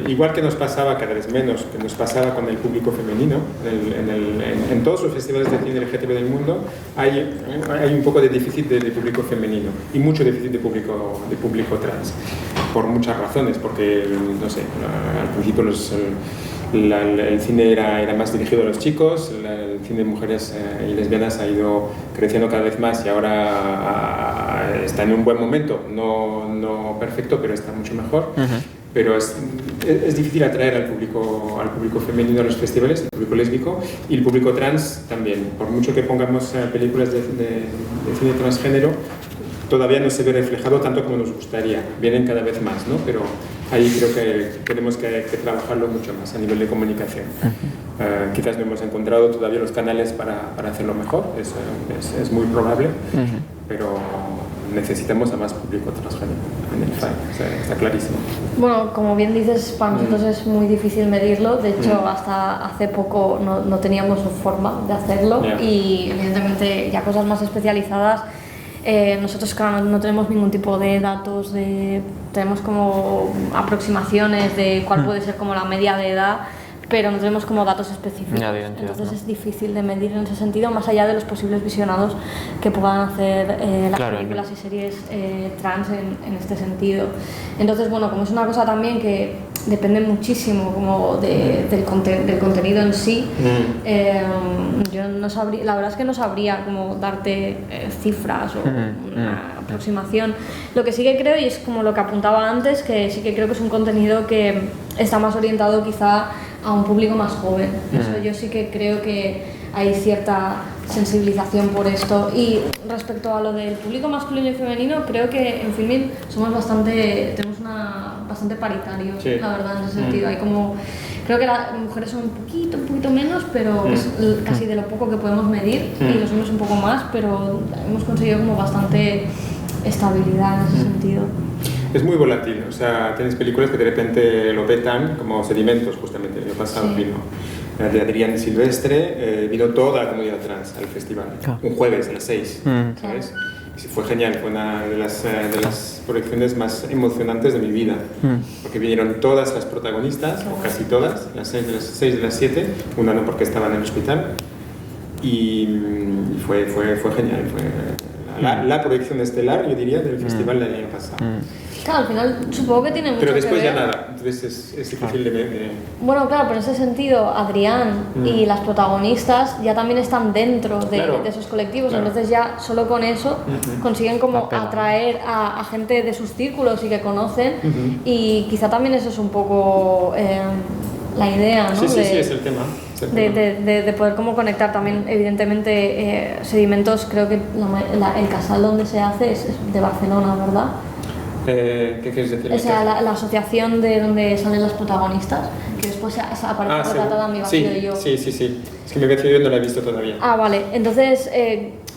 Igual que nos pasaba cada vez menos, que nos pasaba con el público femenino, en todos los festivales de cine LGTB del mundo hay un poco de déficit de público femenino y mucho déficit de público trans, por muchas razones, porque, no sé, al principio el cine era más dirigido a los chicos, el cine de mujeres y lesbianas ha ido creciendo cada vez más y ahora está en un buen momento, no perfecto, pero está mucho mejor. Pero es difícil atraer al público femenino a los festivales, el público lésbico y el público trans también. Por mucho que pongamos películas de cine transgénero, todavía no se ve reflejado tanto como nos gustaría. Vienen cada vez más, ¿no? Pero ahí creo que tenemos que trabajarlo mucho más a nivel de comunicación. Quizás no hemos encontrado todavía los canales para hacerlo mejor, es muy probable, pero necesitamos a más público transgénero en el FAI, o sea, está clarísimo. Bueno, como bien dices, para nosotros es muy difícil medirlo. De hecho, hasta hace poco no teníamos forma de hacerlo y evidentemente ya cosas más especializadas. Nosotros, claro, no tenemos ningún tipo de datos, tenemos como aproximaciones de cuál puede ser como la media de edad, pero no tenemos como datos específicos. Entonces es difícil de medir en ese sentido, más allá de los posibles visionados que puedan hacer las películas y series trans en este sentido. Entonces, bueno, como es una cosa también que depende muchísimo como del contenido en sí, yo no sabría, la verdad es que no sabría como darte cifras o una aproximación. Lo que sí que creo, y es como lo que apuntaba antes, que sí que creo que es un contenido que está más orientado quizá a un público más joven. Eso yo sí que creo que hay cierta sensibilización por esto. Y respecto a lo del público masculino y femenino, creo que en Filmin tenemos bastante paritarios, la verdad, en ese sentido. Hay como, creo que las mujeres son un poquito menos, pero es casi de lo poco que podemos medir, y los hombres un poco más, pero hemos conseguido como bastante estabilidad en ese sentido. Es muy volátil, o sea, tienes películas que de repente lo petan, como Sedimentos, justamente, el pasado vino. De Adrián Silvestre, vino toda la comunidad trans al festival, un jueves a las 6, ¿sabes? Y fue genial, fue una de las proyecciones más emocionantes de mi vida, porque vinieron todas las protagonistas, o casi todas, las 6 de las 7, una no porque estaba en el hospital, y fue genial, fue la proyección estelar, yo diría, del festival del año pasado. Claro, al final supongo que tiene mucho que ver. Pero después ya nada, entonces es difícil de... Bueno, claro, pero en ese sentido, Adrián y las protagonistas ya también están dentro de esos colectivos, entonces ya solo con eso consiguen como atraer a gente de sus círculos y que conocen, y quizá también eso es un poco la idea, ¿no? Sí, es el tema. de poder como conectar también, evidentemente, Sedimentos, creo que el casal donde se hace es de Barcelona, ¿verdad? ¿Qué quieres decir? O sea, la asociación de donde salen los protagonistas, que después aparece retratada en mi vacío y yo. Sí. Es que mi vacío yo no la he visto todavía. Ah, vale. Entonces,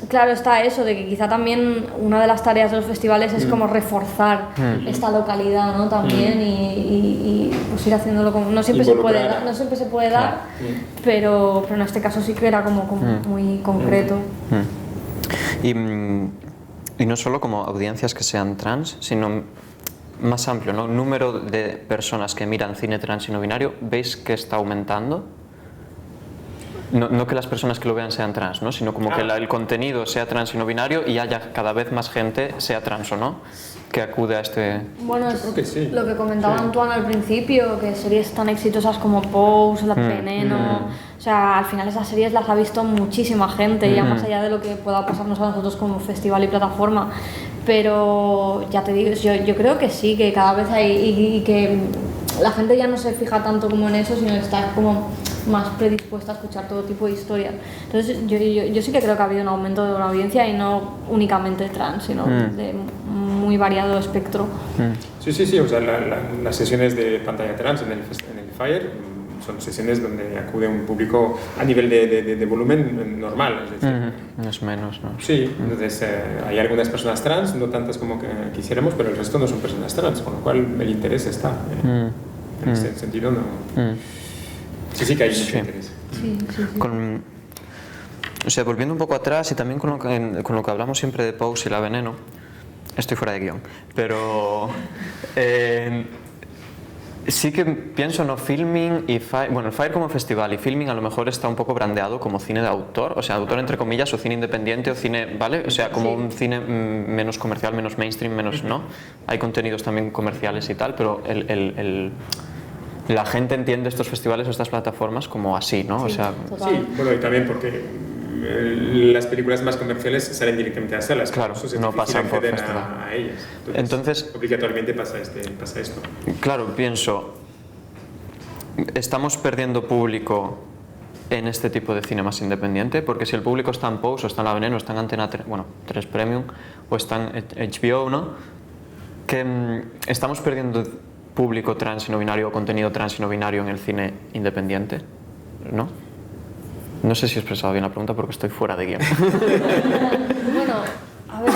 claro, está eso, de que quizá también una de las tareas de los festivales es como reforzar esta localidad, ¿no? También y pues ir haciéndolo como... No siempre se puede dar, pero en este caso sí que era como muy concreto. Y no solo como audiencias que sean trans, sino más amplio, ¿no? Número de personas que miran cine trans y no binario, ¿veis que está aumentando? No que las personas que lo vean sean trans, ¿no? Sino como que el contenido sea trans y no binario y haya cada vez más gente, sea trans o no, que acude a este... Bueno, es lo que comentaba Antoine al principio, que series tan exitosas como Pose, La Veneno, o sea, al final esas series las ha visto muchísima gente, ya más allá de lo que pueda pasarnos a nosotros como festival y plataforma, pero ya te digo, yo creo que sí, que cada vez hay y que la gente ya no se fija tanto como en eso, sino está como más predispuesta a escuchar todo tipo de historias. Entonces yo sí que creo que ha habido un aumento de una audiencia y no únicamente trans, sino de muy variado espectro. Sí, o sea, las sesiones de pantalla trans en el Fire son sesiones donde acude un público a nivel de volumen normal, es decir, es menos, ¿no? Sí, entonces hay algunas personas trans, no tantas como que quisiéramos, pero el resto no son personas trans, con lo cual el interés está. En ese sentido no... Sí que hay mucho interés. Sí. O sea, volviendo un poco atrás y también con lo que hablamos siempre de Pose y La Veneno, estoy fuera de guión, pero sí que pienso, ¿no? Filming y Fire, bueno, el Fire como festival y Filming a lo mejor está un poco brandeado como cine de autor, o sea, autor entre comillas, o cine independiente o cine, ¿vale? O sea, como un cine menos comercial, menos mainstream, menos, ¿no? Hay contenidos también comerciales y tal, pero la gente entiende estos festivales o estas plataformas como así, ¿no? O sea, bueno, y también porque las películas más comerciales salen directamente a salas, claro, no pasan por festival a ellas. Entonces, obligatoriamente pasa esto. Claro, pienso, estamos perdiendo público en este tipo de cine más independiente, porque si el público está en Pose o está en La Veneno, o está en Antena 3, bueno, 3 Premium o está en HBO, ¿no? Que estamos perdiendo público trans y no binario o contenido trans y no binario en el cine independiente, ¿no? No sé si he expresado bien la pregunta porque estoy fuera de guión. Bueno, a ver,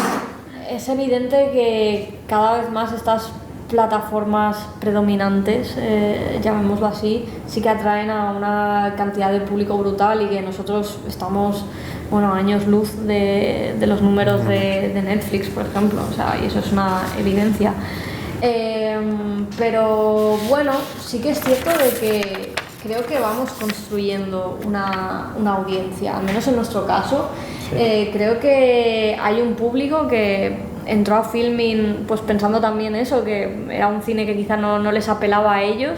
es evidente que cada vez más estas plataformas predominantes, llamémoslo así, sí que atraen a una cantidad de público brutal y que nosotros estamos, bueno, años luz de los números de Netflix, por ejemplo, o sea, y eso es una evidencia. Pero bueno, sí que es cierto de que creo que vamos construyendo una audiencia, al menos en nuestro caso. Creo que hay un público que entró a Filming pues pensando también eso, que era un cine que quizá no les apelaba a ellos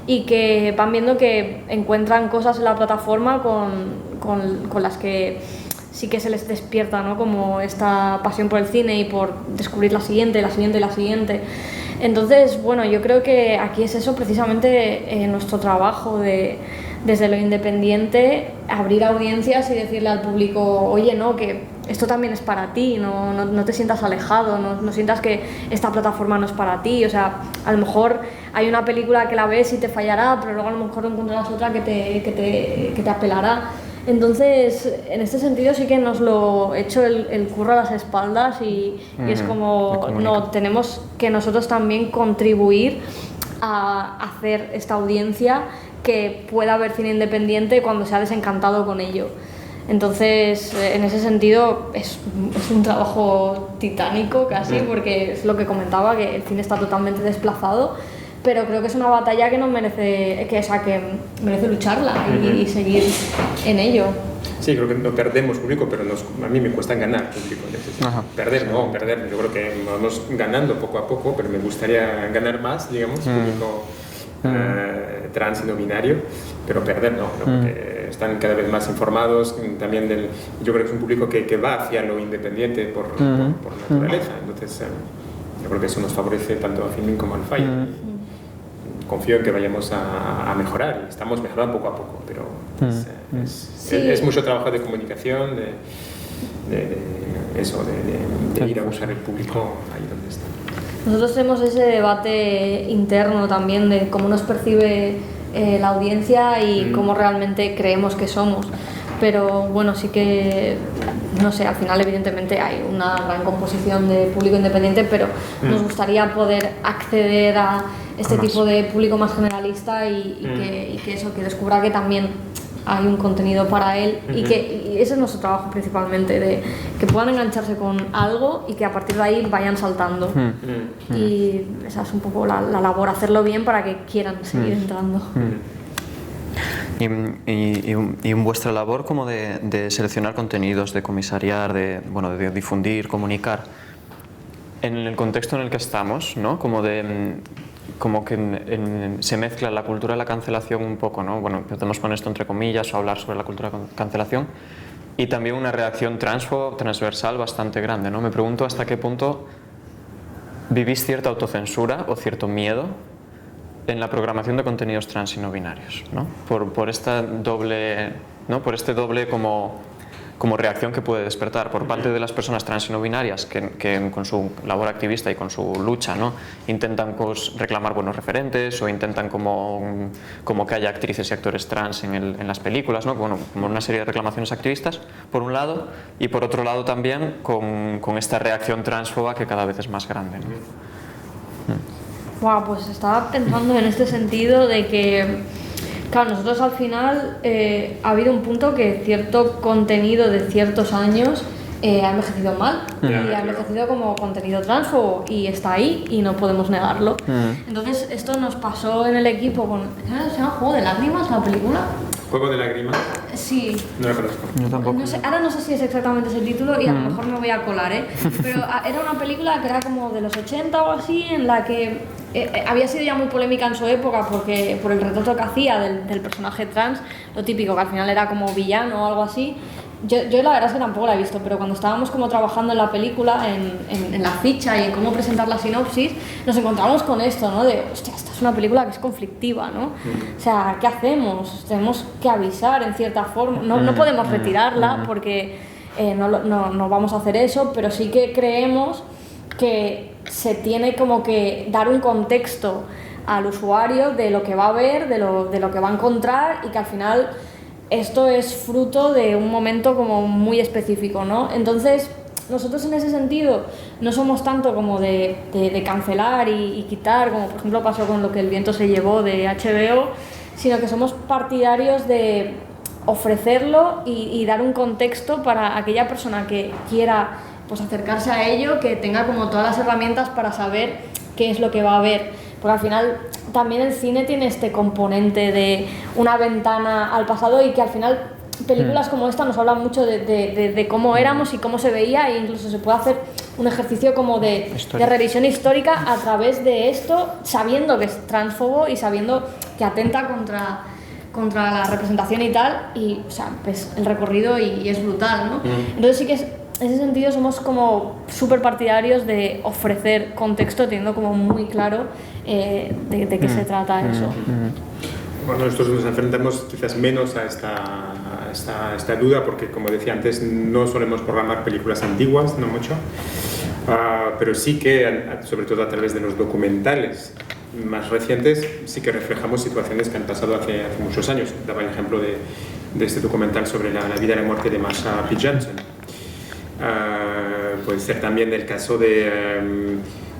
y que van viendo que encuentran cosas en la plataforma con las que sí que se les despierta, ¿no? Como esta pasión por el cine y por descubrir la siguiente. Entonces, bueno, yo creo que aquí es eso precisamente nuestro trabajo desde lo independiente, abrir audiencias y decirle al público, oye, no, que esto también es para ti, no te sientas alejado, no sientas que esta plataforma no es para ti, o sea, a lo mejor hay una película que la ves y te fallará, pero luego a lo mejor encontrarás otra que te apelará. Entonces, en este sentido sí que nos lo he hecho el curro a las espaldas y es como, no, tenemos que nosotros también contribuir a hacer esta audiencia que pueda ver cine independiente cuando se ha desencantado con ello. Entonces, en ese sentido, es un trabajo titánico casi, porque es lo que comentaba, que el cine está totalmente desplazado, pero creo que es una batalla que merece lucharla y seguir en ello. Sí, creo que no perdemos público, pero a mí me cuesta ganar público. Perder. Yo creo que vamos ganando poco a poco, pero me gustaría ganar más, digamos, público trans y no binario, pero perder no, porque están cada vez más informados también yo creo que es un público que va hacia lo independiente por naturaleza. Entonces, yo creo que eso nos favorece tanto a Filming como al Fire. confío en que vayamos a mejorar, y estamos mejorando poco a poco, pero es mucho trabajo de comunicación, de ir a buscar el público ahí donde está. Nosotros tenemos ese debate interno también de cómo nos percibe la audiencia y cómo realmente creemos que somos. Pero bueno, sí que, no sé, al final evidentemente hay una gran composición de público independiente, pero nos gustaría poder acceder a este tipo de público más generalista y que descubra que también hay un contenido para él y ese es nuestro trabajo principalmente, de que puedan engancharse con algo y que a partir de ahí vayan saltando. Y esa es un poco la labor, hacerlo bien para que quieran seguir entrando. Y vuestra labor como de seleccionar contenidos, de comisariar, de difundir, comunicar, en el contexto en el que estamos, ¿no? Como que se mezcla la cultura de la cancelación un poco, ¿no? Bueno, podemos poner esto entre comillas o hablar sobre la cultura de cancelación y también una reacción transversal bastante grande, ¿no? Me pregunto hasta qué punto vivís cierta autocensura o cierto miedo en la programación de contenidos trans y no binarios, ¿no? Por esta doble, ¿no? Por este doble como reacción que puede despertar por parte de las personas trans y no binarias que con su labor activista y con su lucha, ¿no? Intentan reclamar buenos referentes o intentan como que haya actrices y actores trans en las películas, ¿no? Bueno, como una serie de reclamaciones activistas por un lado, y por otro lado también con esta reacción transfoba que cada vez es más grande, ¿no? Wow, pues estaba pensando en este sentido de que, claro, nosotros al final ha habido un punto que cierto contenido de ciertos años ha envejecido mal y ha envejecido como contenido transfobo y está ahí y no podemos negarlo. Entonces esto nos pasó en el equipo con... ¿Se llama Juego de Lágrimas la película? ¿Juego de Lágrimas? Sí. No la conozco. Yo tampoco. No sé, ahora no sé si es exactamente ese título y a lo mejor me voy a colar, pero era una película que era como de los 80 o así, en la que había sido ya muy polémica en su época por el retrato que hacía del personaje trans, lo típico, que al final era como villano o algo así. Yo la verdad es que tampoco la he visto, pero cuando estábamos como trabajando en la película, en la ficha y en cómo presentar la sinopsis, nos encontramos con esto, ¿no? De, hostia, esta es una película que es conflictiva, ¿no? O sea, ¿qué hacemos? Tenemos que avisar en cierta forma, no podemos retirarla porque no vamos a hacer eso, pero sí que creemos que se tiene como que dar un contexto al usuario de lo que va a ver, de lo que va a encontrar y que al final esto es fruto de un momento como muy específico, ¿no? Entonces, nosotros en ese sentido no somos tanto como de cancelar y quitar, como por ejemplo pasó con Lo que el viento se llevó de HBO, sino que somos partidarios de ofrecerlo y dar un contexto para aquella persona que quiera pues acercarse a ello, que tenga como todas las herramientas para saber qué es lo que va a ver, porque al final también el cine tiene este componente de una ventana al pasado y que al final películas como esta nos hablan mucho de cómo éramos y cómo se veía, e incluso se puede hacer un ejercicio como de revisión histórica a través de esto, sabiendo que es transfobo y sabiendo que atenta contra la representación y tal, y o sea, pues el recorrido y es brutal, ¿no? Entonces sí que en ese sentido somos como súper partidarios de ofrecer contexto teniendo como muy claro de qué se trata eso. Bueno, nosotros nos enfrentamos quizás menos a esta duda porque, como decía antes, no solemos programar películas antiguas, no mucho, pero sí que, sobre todo a través de los documentales más recientes, sí que reflejamos situaciones que han pasado hace muchos años. Daba el ejemplo de este documental sobre la vida y la muerte de Marsha P. Johnson. Puede ser también el caso de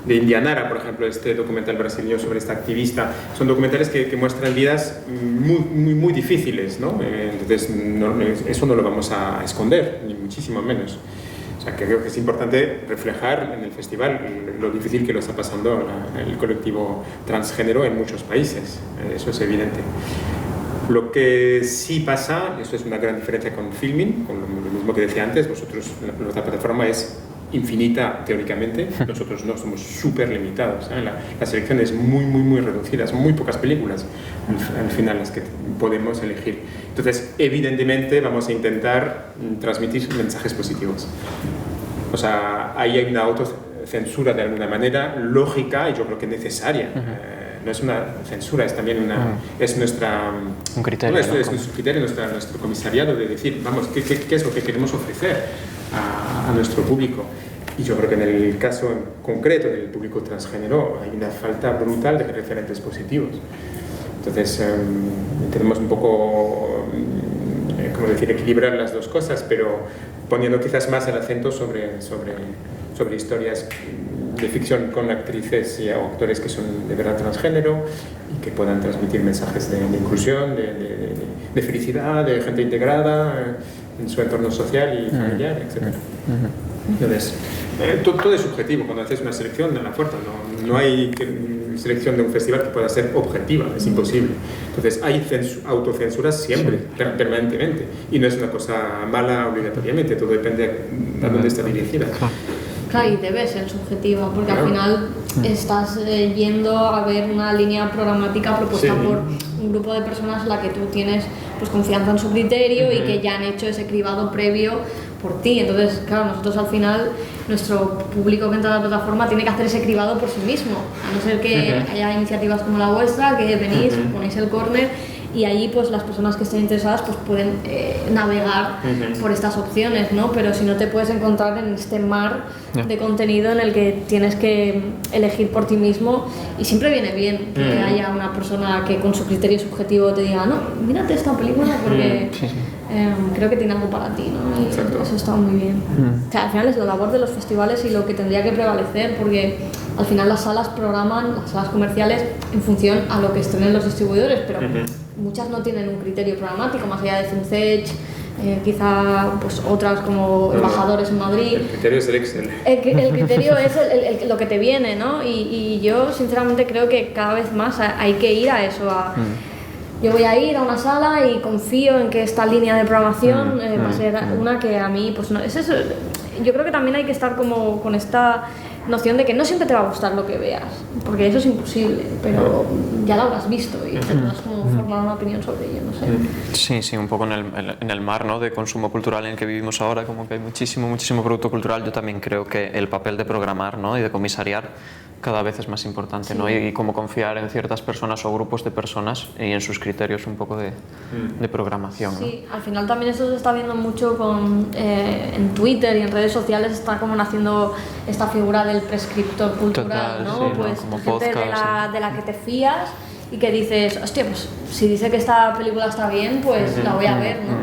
Indianara, por ejemplo, este documental brasileño sobre esta activista. Son documentales que muestran vidas muy difíciles, ¿no? Entonces eso no lo vamos a esconder, ni muchísimo menos. O sea, que creo que es importante reflejar en el festival lo difícil que lo está pasando el colectivo transgénero en muchos países. Eso es evidente. Lo que sí pasa, y eso es una gran diferencia con Filmin, con lo mismo que decía antes, nuestra plataforma es infinita teóricamente, nosotros no somos súper limitados, ¿eh? La selección es muy reducida, son muy pocas películas al final las que podemos elegir. Entonces, evidentemente vamos a intentar transmitir mensajes positivos. O sea, ahí hay una autocensura de alguna manera lógica y yo creo que necesaria. no es una censura, es también es nuestra... Un criterio. No, es nuestro criterio, nuestro comisariado de decir, vamos, ¿qué es lo que queremos ofrecer a nuestro público? Y yo creo que en el caso en concreto del público transgénero hay una falta brutal de referentes positivos. Entonces, tenemos un poco, ¿cómo decir?, equilibrar las dos cosas, pero poniendo quizás más el acento sobre historias de ficción con actrices y actores que son de verdad transgénero y que puedan transmitir mensajes de inclusión, de felicidad, de gente integrada en su entorno social y familiar, etc. Entonces, todo es subjetivo. Cuando haces una selección de la fuerza, no hay selección de un festival que pueda ser objetiva, es imposible. Entonces, hay autocensuras siempre, permanentemente, y no es una cosa mala obligatoriamente, todo depende de dónde está dirigida. Claro, y debe ser subjetiva, porque al final estás yendo a ver una línea programática propuesta por un grupo de personas en la que tú tienes pues confianza en su criterio y que ya han hecho ese cribado previo por ti. Entonces, claro, nosotros al final, nuestro público que entra a la plataforma tiene que hacer ese cribado por sí mismo, a no ser que haya iniciativas como la vuestra, que venís, ponéis el corner y ahí pues las personas que estén interesadas pues pueden navegar por estas opciones, ¿no? Pero si no te puedes encontrar en este mar de contenido en el que tienes que elegir por ti mismo, y siempre viene bien que haya una persona que con su criterio subjetivo te diga, no, mírate esta película porque creo que tiene algo para ti, ¿no? Y eso está muy bien. O sea, al final es la labor de los festivales y lo que tendría que prevalecer, porque al final las salas programan, las salas comerciales, en función a lo que estrenen los distribuidores, pero muchas no tienen un criterio programático, más allá de Cincech, quizá pues otras como Embajadores en Madrid. El criterio es el Excel. El criterio es lo que te viene, ¿no? Y yo sinceramente creo que cada vez más hay que ir a eso, yo voy a ir a una sala y confío en que esta línea de programación va a ser una que a mí, pues no, es eso. Yo creo que también hay que estar como con esta noción de que no siempre te va a gustar lo que veas, porque eso es imposible, pero ya lo habrás visto y tendrás como formar una opinión sobre ello, no sé. Sí, un poco en el mar, ¿no?, de consumo cultural en el que vivimos ahora, como que hay muchísimo producto cultural. Yo también creo que el papel de programar, ¿no?, y de comisariar cada vez es más importante, ¿no? Y cómo confiar en ciertas personas o grupos de personas y en sus criterios un poco de programación, ¿no? Sí, al final también eso se está viendo mucho en Twitter y en redes sociales, está como naciendo esta figura del prescriptor cultural, ¿no? Sí, pues como gente podcast, de la que te fías y que dices, hostia, pues si dice que esta película está bien, pues la voy a ver, ¿no?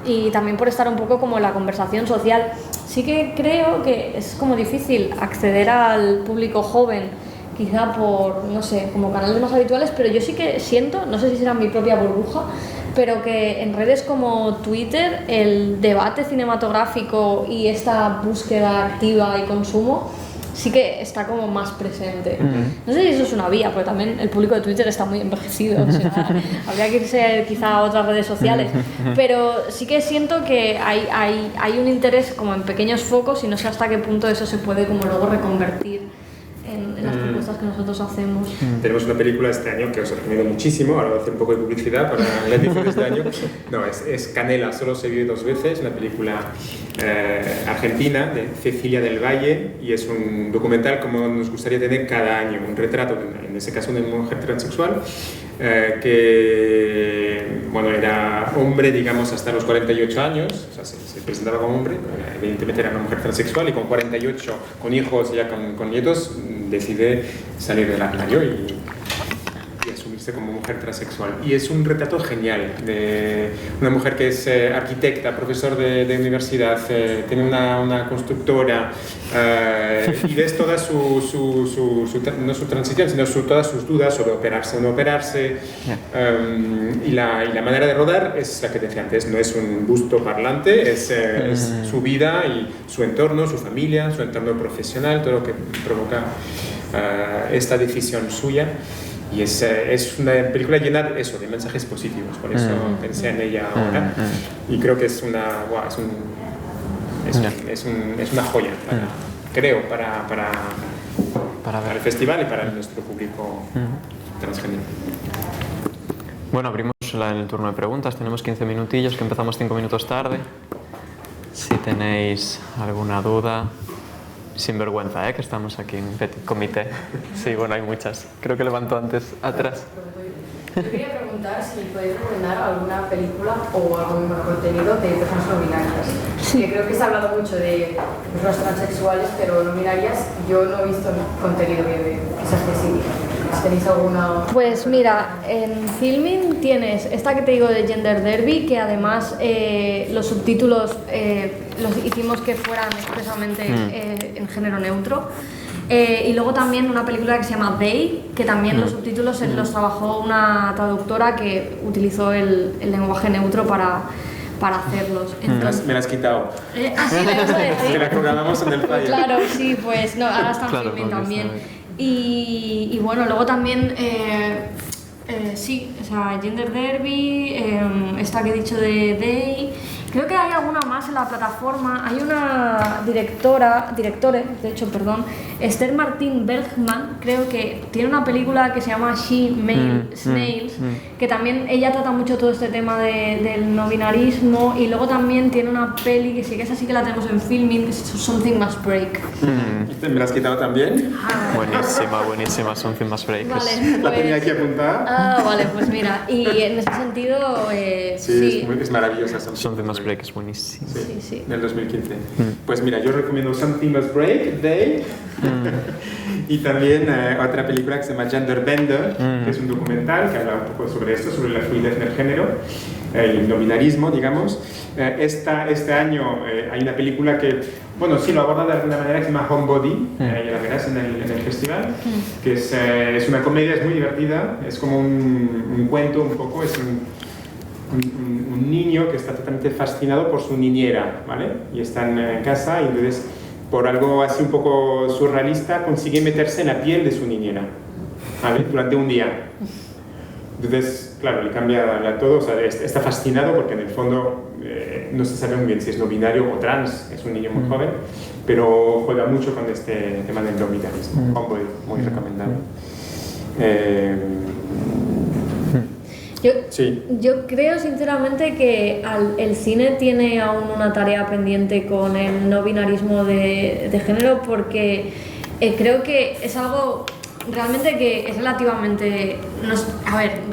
Y también por estar un poco como en la conversación social. Sí que creo que es como difícil acceder al público joven, quizá por, no sé, como canales más habituales, pero yo sí que siento, no sé si será mi propia burbuja, pero que en redes como Twitter el debate cinematográfico y esta búsqueda activa y consumo sí que está como más presente. No sé si eso es una vía, porque también el público de Twitter está muy envejecido, o sea, habría que irse quizá a otras redes sociales, pero sí que siento que hay un interés como en pequeños focos y no sé hasta qué punto eso se puede como luego reconvertir en las propuestas que nosotros hacemos. Tenemos una película este año que os recomiendo muchísimo, ahora voy a hacer un poco de publicidad para la edición de este año. No, es Canela, solo se vive dos veces, una película argentina de Cecilia del Valle, y es un documental como nos gustaría tener cada año, un retrato, en ese caso de una mujer transexual, que bueno, era hombre, digamos, hasta los 48 años, o sea, se presentaba como hombre, evidentemente era una mujer transexual, y con 48, con hijos, ya con nietos, decide salir del armario y asumirse como mujer transexual. Y es un retrato genial de una mujer que es arquitecta, profesor de universidad, tiene una constructora, y ves toda no su transición, sino todas sus dudas sobre operarse o no operarse. Y la manera de rodar es la que decía antes, no es un busto parlante, es su vida y su entorno, su familia, su entorno profesional, todo lo que provoca esta decisión suya. Y es una película llena de eso, de mensajes positivos, por eso pensé en ella ahora. Y creo que es una joya, creo, para el festival y para nuestro público transgénero. Bueno, abrimos el turno de preguntas. Tenemos 15 minutillos, que empezamos 5 minutos tarde. Si tenéis alguna duda, sin vergüenza, que estamos aquí en petit comité. Sí, bueno, hay muchas. Creo que levanto antes atrás. Yo quería preguntar si podéis recomendar alguna película o algún contenido de personas no binarias. Sí. Que creo que se ha hablado mucho de personas transexuales, pero no binarias. Yo no he visto contenido que sea accesible. ¿Tenéis alguna...? Pues mira, en Filmin tienes esta que te digo de Gender Derby, que además los subtítulos los hicimos que fueran expresamente en género neutro. Y luego también una película que se llama They, que también los subtítulos los trabajó una traductora que utilizó el lenguaje neutro para hacerlos. Entonces, Me la has quitado. Sí, me vas a decir. Que la programamos en el Fire. Claro, sí, pues no, ahora está en Claro, Filmin porque también. está Y bueno, luego también, sí, o sea, Gender Derby, esta que he dicho de Day. Creo que hay alguna más en la plataforma. Hay una directore, de hecho, perdón, Esther Martín Bergman, creo que tiene una película que se llama She Male Snails, que también ella trata mucho todo este tema del no binarismo, y luego también tiene una peli que sí que es así, que la tenemos en Filmin, que es Something Must Break. ¿Me la has quitado también? Buenísima, Something Must Break. Vale, La tenía pues, aquí apuntada. ah, vale, pues mira, y en ese sentido, Sí, es maravillosa. Something Must Break es buenísimo. Sí. Del 2015. Pues mira, yo recomiendo Something Must Break, Day, y también otra película que se llama Gender Bender, que es un documental que habla un poco sobre esto, sobre la fluidez del género y el no binarismo, digamos. Este año hay una película que, bueno, sí lo aborda de alguna manera, que se llama Homebody, ya la verás en el festival, que es una comedia, es muy divertida, es como un cuento un poco, es un niño que está totalmente fascinado por su niñera, ¿vale? Y están en casa y entonces, por algo así un poco surrealista, consigue meterse en la piel de su niñera, ¿vale? Durante un día. Entonces, claro, le cambia todo, o sea, está fascinado porque en el fondo no se sabe muy bien si es no binario o trans, es un niño muy joven, pero juega mucho con este tema del no binarismo. Homeboy, muy recomendable. Yo creo sinceramente que el cine tiene aún una tarea pendiente con el no binarismo de género, porque creo que es algo realmente que es relativamente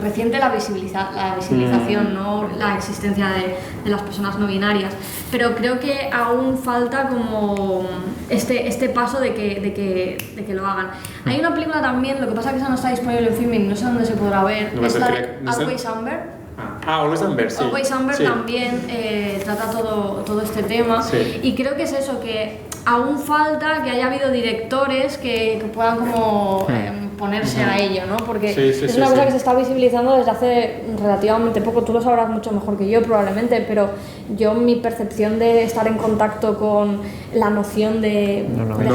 reciente la visibilización, no la existencia de las personas no binarias, pero creo que aún falta como este paso de que lo hagan. Hay una película también, lo que pasa es que esa no está disponible en Filmin, no sé dónde se podrá ver, es la de Always Amber. Always Amber, sí. Always Amber también trata todo este tema, y creo que es eso, que aún falta que haya habido directores que puedan como ponerse a ello, ¿no? Porque es una cosa que se está visibilizando desde hace relativamente poco. Tú lo sabrás mucho mejor que yo probablemente, pero mi percepción de estar en contacto con la noción de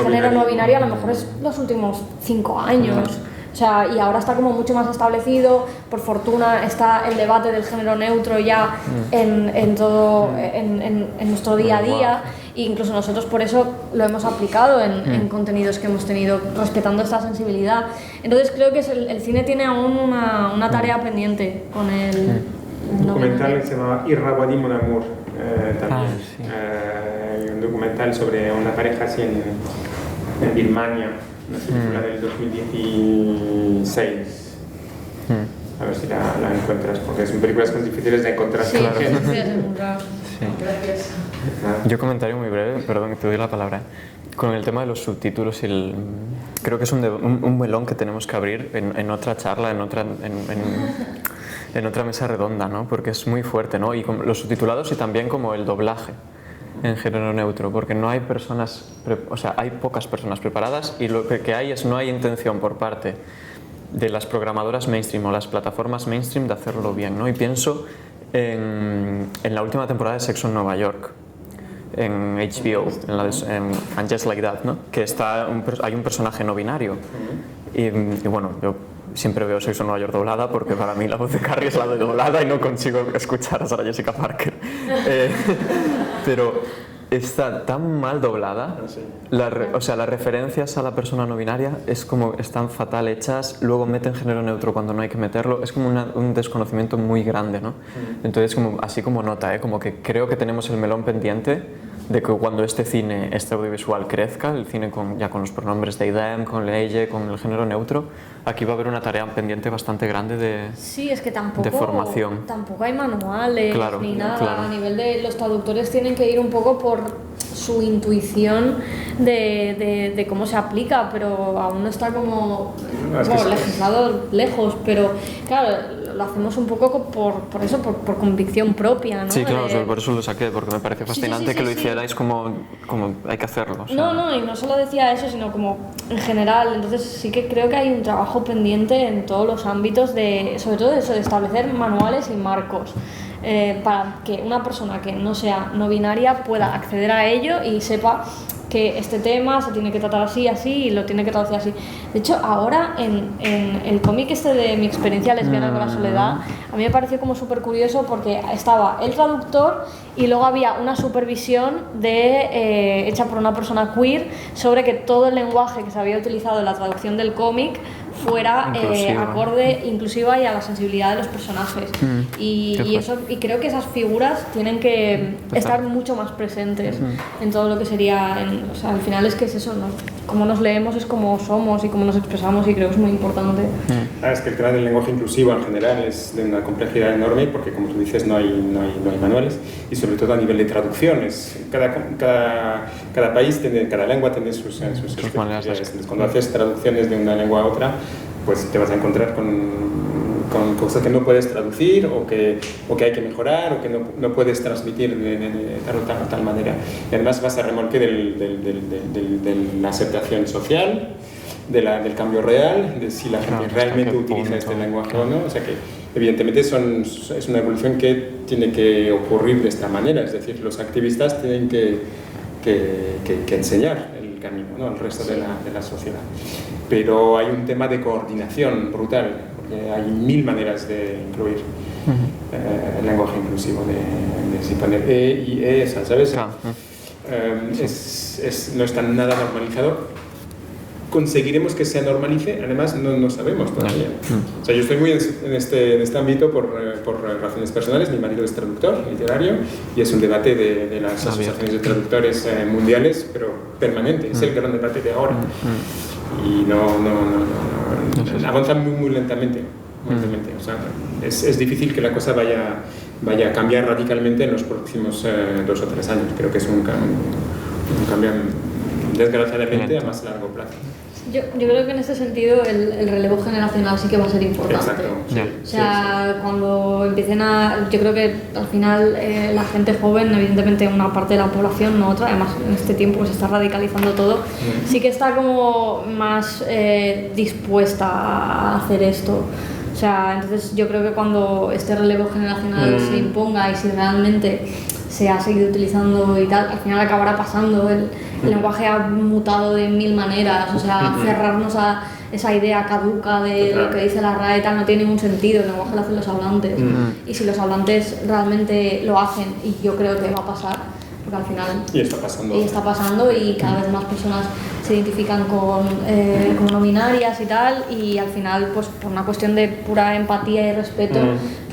género no binario a lo mejor es los últimos 5 años. O sea, y ahora está como mucho más establecido. Por fortuna está el debate del género neutro ya en todo en nuestro día a día, e incluso nosotros por eso lo hemos aplicado en contenidos que hemos tenido, respetando esta sensibilidad. Entonces creo que el cine tiene aún una tarea pendiente con el documental que se llama Irrawaddy Mon Amour, también. Un documental sobre una pareja así en Birmania, una película del 2016. A ver si la encuentras, porque son películas que son difíciles de encontrar. Sí, difíciles de encontrar. Gracias. Yo comentario muy breve, perdón, te doy la palabra. Con el tema de los subtítulos, creo que es un melón que tenemos que abrir en otra charla, en otra mesa redonda, ¿no? Porque es muy fuerte, ¿no? Y con los subtitulados y también como el doblaje en género neutro, porque no hay hay pocas personas preparadas, y lo que hay no hay intención por parte de las programadoras mainstream o las plataformas mainstream de hacerlo bien, ¿no? Y pienso en la última temporada de Sexo en Nueva York, en HBO, en And Just Like That, ¿no? Que hay un personaje no binario, y bueno, yo siempre veo Sexo en Nueva York doblada, porque para mí la voz de Carrie es la de doblada y no consigo escuchar a Sarah Jessica Parker. Pero está tan mal doblada. Sí. O sea, las referencias a la persona no binaria es como están fatal hechas, luego meten género neutro cuando no hay que meterlo, es como un desconocimiento muy grande, ¿no? Entonces, como, así como nota, como que creo que tenemos el melón pendiente de que cuando este audiovisual crezca, el cine ya con los pronombres de them, con ella, con el género neutro, aquí va a haber una tarea pendiente bastante grande de Sí, es que tampoco, de formación. Tampoco hay manuales Claro, ni nada. claro. A nivel de los traductores tienen que ir un poco por su intuición de cómo se aplica, pero aún no está como No, es que sí. legislado lejos, pero claro, lo hacemos un poco por eso, por convicción propia, ¿no? Sí, claro, por eso lo saqué, porque me pareció fascinante que lo hicierais como hay que hacerlo. O sea. No, y no solo decía eso, sino como en general. Entonces sí que creo que hay un trabajo pendiente en todos los ámbitos, sobre todo eso, de establecer manuales y marcos para que una persona que no sea no binaria pueda acceder a ello y sepa que este tema se tiene que tratar así y lo tiene que traducir así. De hecho, ahora en el cómic de Mi experiencia lesbiana con la soledad, a mí me pareció como súper curioso porque estaba el traductor y luego había una supervisión hecha por una persona queer sobre que todo el lenguaje que se había utilizado en la traducción del cómic fuera acorde, inclusiva y a la sensibilidad de los personajes. Y creo que esas figuras tienen que estar mucho más presentes en todo lo que sería, o sea, al final es que es eso, ¿no? Como nos leemos es como somos y como nos expresamos, y creo que es muy importante. Es que el tema del lenguaje inclusivo en general es de una complejidad enorme porque, como tú dices, no hay manuales, y sobre todo a nivel de traducciones. Cada país, cada lengua tiene sus especificidades. Entonces, cuando haces traducciones de una lengua a otra, pues te vas a encontrar con cosas que no puedes traducir o que hay que mejorar o que no puedes transmitir de tal manera. Y además vas a remolque de la aceptación social, del cambio real, de si la gente realmente utiliza este lenguaje o no. O sea que evidentemente es una evolución que tiene que ocurrir de esta manera. Es decir, los activistas tienen que enseñar el camino, ¿no?, al resto de la sociedad. Pero hay un tema de coordinación brutal, porque hay 1000 maneras de incluir el lenguaje inclusivo, de poner y esa, ¿sabes? No está nada normalizado. Conseguiremos que se normalice, además no sabemos todavía. O sea, yo estoy muy en este ámbito por razones personales. Mi marido es traductor literario y es un debate de las asociaciones de traductores mundiales, pero permanente, es el gran debate de ahora. Y no avanza muy lentamente. O sea, es difícil que la cosa vaya a cambiar radicalmente en los próximos 2 o 3 años. Creo que es un cambio desgraciadamente a más largo plazo. Yo creo que en ese sentido el relevo generacional sí que va a ser importante. Exacto. O sea, cuando empiecen yo creo que al final la gente joven, evidentemente una parte de la población, no otra, además en este tiempo se está radicalizando todo, sí que está como más dispuesta a hacer esto. O sea, entonces yo creo que cuando este relevo generacional se imponga y si realmente se ha seguido utilizando y tal, al final acabará pasando. El lenguaje ha mutado de 1000 maneras, o sea, cerrarnos a esa idea caduca de lo que dice la RAE tal no tiene ningún sentido. El lenguaje lo hacen los hablantes, y si los hablantes realmente lo hacen, y yo creo que va a pasar, porque al final y está pasando y cada vez más personas se identifican como no binarias y tal, y al final pues por una cuestión de pura empatía y respeto,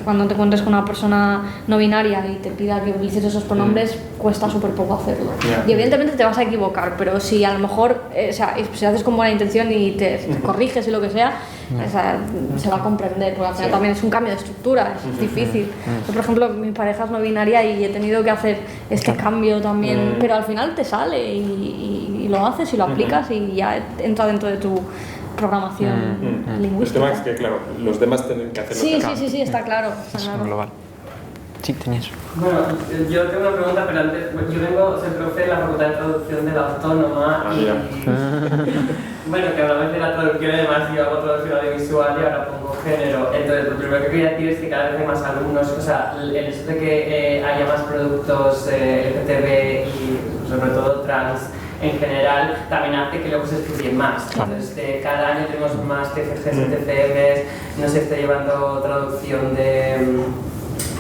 cuando te encuentres con una persona no binaria y te pida que utilices esos pronombres, cuesta súper poco hacerlo. Y evidentemente te vas a equivocar, pero si a lo mejor si haces con buena intención y te corriges y lo que sea, se va a comprender, porque al final también es un cambio de estructura, es difícil. Yo, por ejemplo, mi pareja es no binaria y he tenido que hacer este cambio también, pero al final te sale y lo haces y lo aplicas y ya entra dentro de tu programación lingüística. El tema es que, claro, los demás tienen que hacerlo. Sí, está claro. Global. Sí, tenías. Bueno, yo tengo una pregunta, pero antes, yo soy profe de la Facultad de Traducción de la Autónoma bueno, que a la vez de la traducción además yo hago traducción audiovisual y ahora pongo género. Entonces, lo primero que quería decir es que cada vez hay más alumnos, o sea, el hecho de que haya más productos LGTB y sobre todo trans en general también hace que luego se estudien más. Entonces, cada año tenemos más TFGs, TCMs, no se está llevando traducción de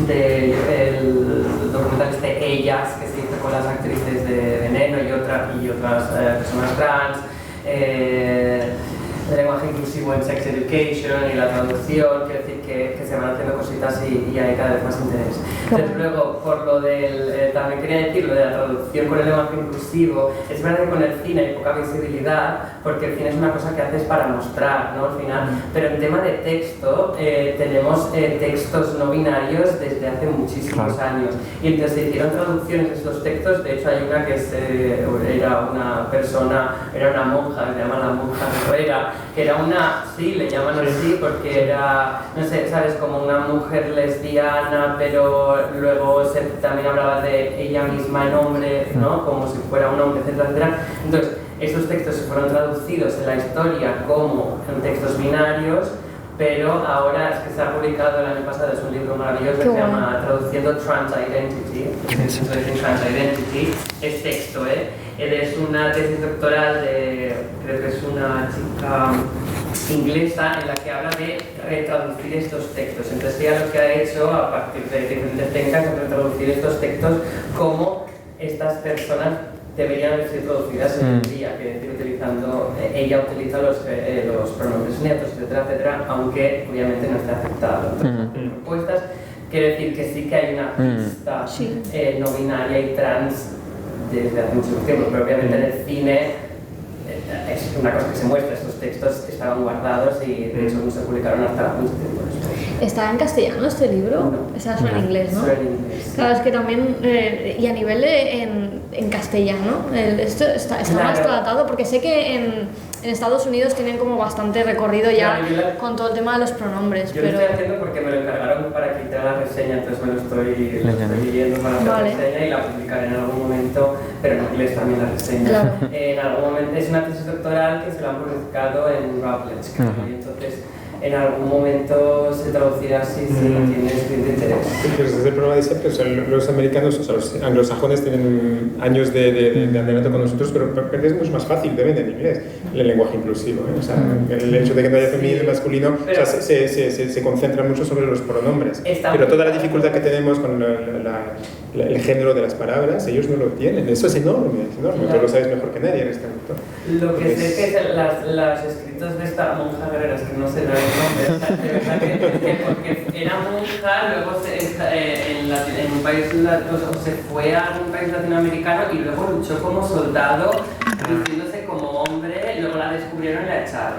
del documental Ellas, que se hizo con las actrices de Veneno y otras personas trans, el lenguaje inclusivo en Sex Education y la traducción, quiero decir que se van haciendo cositas y hay cada vez más interés. Entonces luego, por lo del, también quería decir lo de la traducción con el lenguaje inclusivo, es verdad que con el cine hay poca visibilidad, porque el cine es una cosa que haces para mostrar, ¿no? Al final, pero en tema de texto, tenemos textos no binarios desde hace muchísimos años, y entonces se hicieron traducciones de estos textos. De hecho hay una que era una persona, era una monja, se llama la monja guerrera, que era una, sí, le llaman así porque era, no sé, sabes, como una mujer lesbiana, pero luego también hablaba de ella misma en hombre, ¿no? Como si fuera un hombre, etcétera, etcétera. Entonces, esos textos se fueron traducidos en la historia como en textos binarios, pero ahora es que se ha publicado el año pasado, es un libro maravilloso que se llama Traduciendo Trans Identity. Trans Identity es texto, es una tesis doctoral creo que es una chica inglesa, en la que habla de retraducir estos textos. Entonces ella lo que ha hecho a partir de diferentes técnicas es retraducir estos textos como estas personas deberían haber sido traducidas en el día, que decir, ella utiliza los pronombres neutros, etcétera, etcétera, aunque obviamente no está aceptado. Entonces, en propuestas quiere decir que sí que hay una pista no binaria y trans desde hace mucho tiempo, pero obviamente en el cine es una cosa que se muestra. Estos textos estaban guardados y de hecho no se publicaron hasta mucho tiempo después. ¿Está en castellano este libro? No. Está solo en inglés, ¿no? Solo en inglés. Claro, es que también, y a nivel en castellano, esto está más tratado, porque sé que en Estados Unidos tienen como bastante recorrido ya con todo el tema de los pronombres. Yo lo estoy haciendo porque me lo encargaron para quitar la reseña, entonces me lo estoy leyendo para hacer la reseña y la publicaré en algún momento, pero en inglés también la reseña. Claro. En algún momento es una tesis doctoral que se la han publicado en Routledge, y entonces en algún momento se traducirá si tiene suficiente interés. Sí, pues desde el problema de siempre, o sea, los americanos, o sea, los anglosajones tienen años de andamiaje con nosotros, pero es mucho más fácil también en inglés, el lenguaje inclusivo, o sea, el hecho de que no haya femenino y masculino, pero, o sea, se concentra mucho sobre los pronombres, pero toda la dificultad que tenemos con el género de las palabras, ellos no lo tienen. Eso es enorme, claro. Tú lo sabes mejor que nadie en este momento. Lo que sé es que los escritos de esta monja guerrera, es que no sé el nombre, o sea, de verdad que porque era monja, luego en un país, se fue a algún país latinoamericano y luego luchó como soldado, vistiéndose como hombre, luego la descubrieron y la echaron,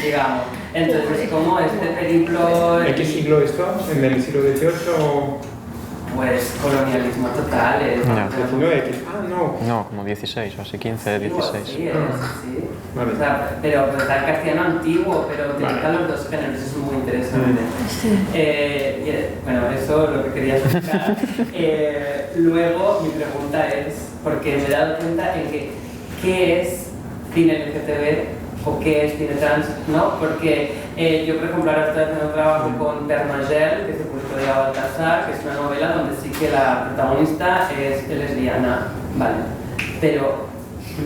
digamos. Entonces, como este periplo... ¿En qué siglo esto? ¿En el siglo XVIII? Pues colonialismo total. No, como 16 o así, 15, 16. Sí, Vale. O sea, pero está el castellano antiguo, pero utilizan los dos géneros, eso es muy interesante. Bueno, eso es lo que quería explicar. Luego, mi pregunta es, porque me he dado cuenta en que ¿qué es cine LGTB o qué es cine trans? ¿No? Porque yo, por ejemplo, ahora estoy haciendo un trabajo con Permagel, que se publicó de Baltasar, que es una novela donde sí que la protagonista es lesbiana, ¿vale? Pero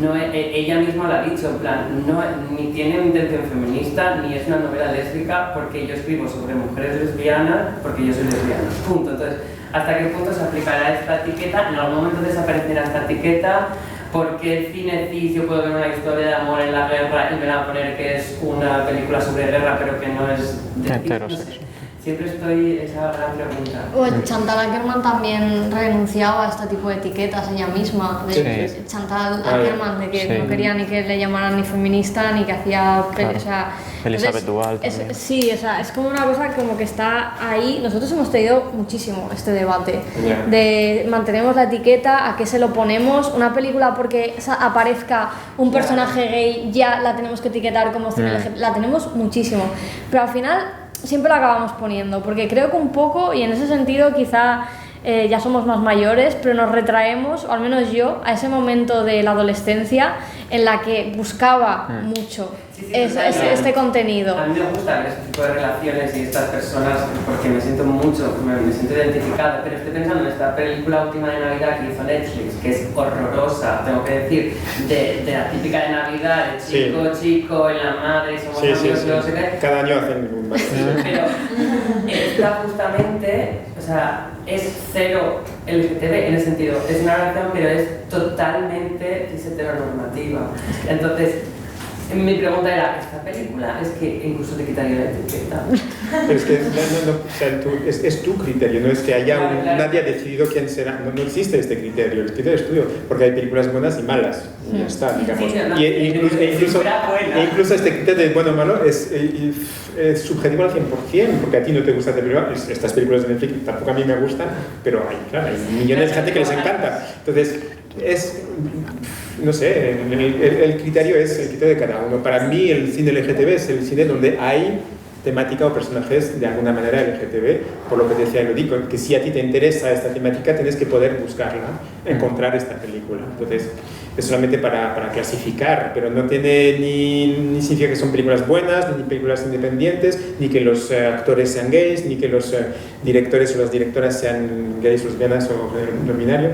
no, ella misma lo ha dicho, en plan, no, ni tiene una intención feminista, ni es una novela lésbica, porque yo escribo sobre mujeres lesbianas, porque yo soy lesbiana, punto. Entonces, ¿hasta qué punto se aplicará esta etiqueta? En algún momento desaparecerá esta etiqueta, porque el cine cis, yo puedo ver una historia de amor en la guerra y me van a poner que es una película sobre guerra, pero que no es de heterosexual. Siempre estoy esa gran pregunta. O Chantal Akerman también renunciaba a este tipo de etiquetas ella misma. Chantal Akerman, de que no quería ni que le llamaran ni feminista ni que hacía... Claro. O sea, Elizabeth Duval también. Sí, o sea, es como una cosa como que está ahí. Nosotros hemos tenido muchísimo este debate de mantenemos la etiqueta, a qué se lo ponemos. Una película porque aparezca un personaje gay ya la tenemos que etiquetar como cine LGBT. La tenemos muchísimo. Pero al final siempre la acabamos poniendo, porque creo que un poco, y en ese sentido quizá ya somos más mayores, pero nos retraemos, o al menos yo, a ese momento de la adolescencia en la que buscaba mucho este contenido. A mí me gusta este tipo de relaciones y estas personas porque me siento mucho, me siento identificada, pero estoy pensando en esta película última de Navidad que hizo Netflix, que es horrorosa, tengo que decir, de la típica de Navidad, el chico y la madre, y somos amigos, no sé qué. Cada año hacen un pero está justamente, o sea, es cero LGTB en el sentido, es una relación pero es totalmente cis-heteronormativa. Entonces, mi pregunta era, ¿esta película es que incluso te quitaría la etiqueta? Pero es que o sea, es tu criterio, no es que haya nadie ha decidido quién será, no existe este criterio, el criterio es tuyo, porque hay películas buenas y malas, y ya está, digamos. Incluso este criterio de bueno o malo es subjetivo al 100%, porque a ti no te gusta estas películas de Netflix, tampoco a mí me gustan, pero hay millones de gente que les encanta. Entonces, no sé, el criterio es el criterio de cada uno. Para mí el cine LGTB es el cine donde hay temática o personajes de alguna manera LGTB, por lo que decía Elodie, que si a ti te interesa esta temática tienes que poder buscarla, encontrar esta película. Entonces, es solamente para clasificar, pero no tiene ni significa que son películas buenas, ni películas independientes, ni que los actores sean gays, ni que los directores o las directoras sean gays, lesbianas o no binario.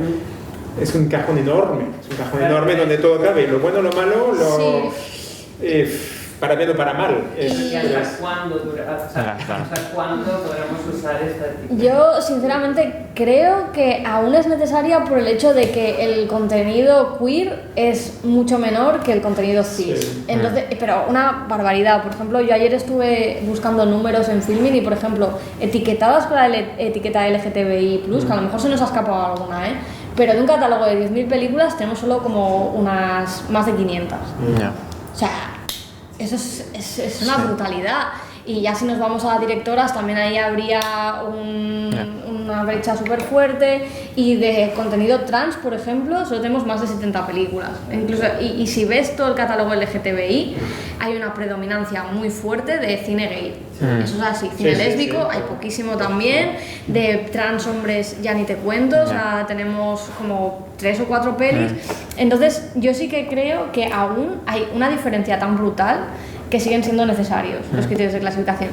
Es un cajón enorme, donde todo cabe, lo bueno, lo malo, para bien o para mal. ¿Hasta cuándo podremos usar esta etiqueta? Yo sinceramente creo que aún es necesaria por el hecho de que el contenido queer es mucho menor que el contenido cis. Sí. Entonces, pero una barbaridad. Por ejemplo, yo ayer estuve buscando números en Filmin y, por ejemplo, etiquetadas con la etiqueta LGTBI+, que a lo mejor se nos ha escapado alguna, pero de un catálogo de 10.000 películas tenemos solo como unas más de 500. O sea, eso es una brutalidad. Y ya si nos vamos a directoras, también ahí habría una brecha súper fuerte. Y de contenido trans, por ejemplo, solo tenemos más de 70 películas. Incluso, y si ves todo el catálogo LGTBI, hay una predominancia muy fuerte de cine gay. Eso es así. Cine lésbico, hay poquísimo también. De trans hombres ya ni te cuento, o sea, tenemos como 3 o 4 pelis. Entonces, yo sí que creo que aún hay una diferencia tan brutal que siguen siendo necesarios los criterios de clasificación.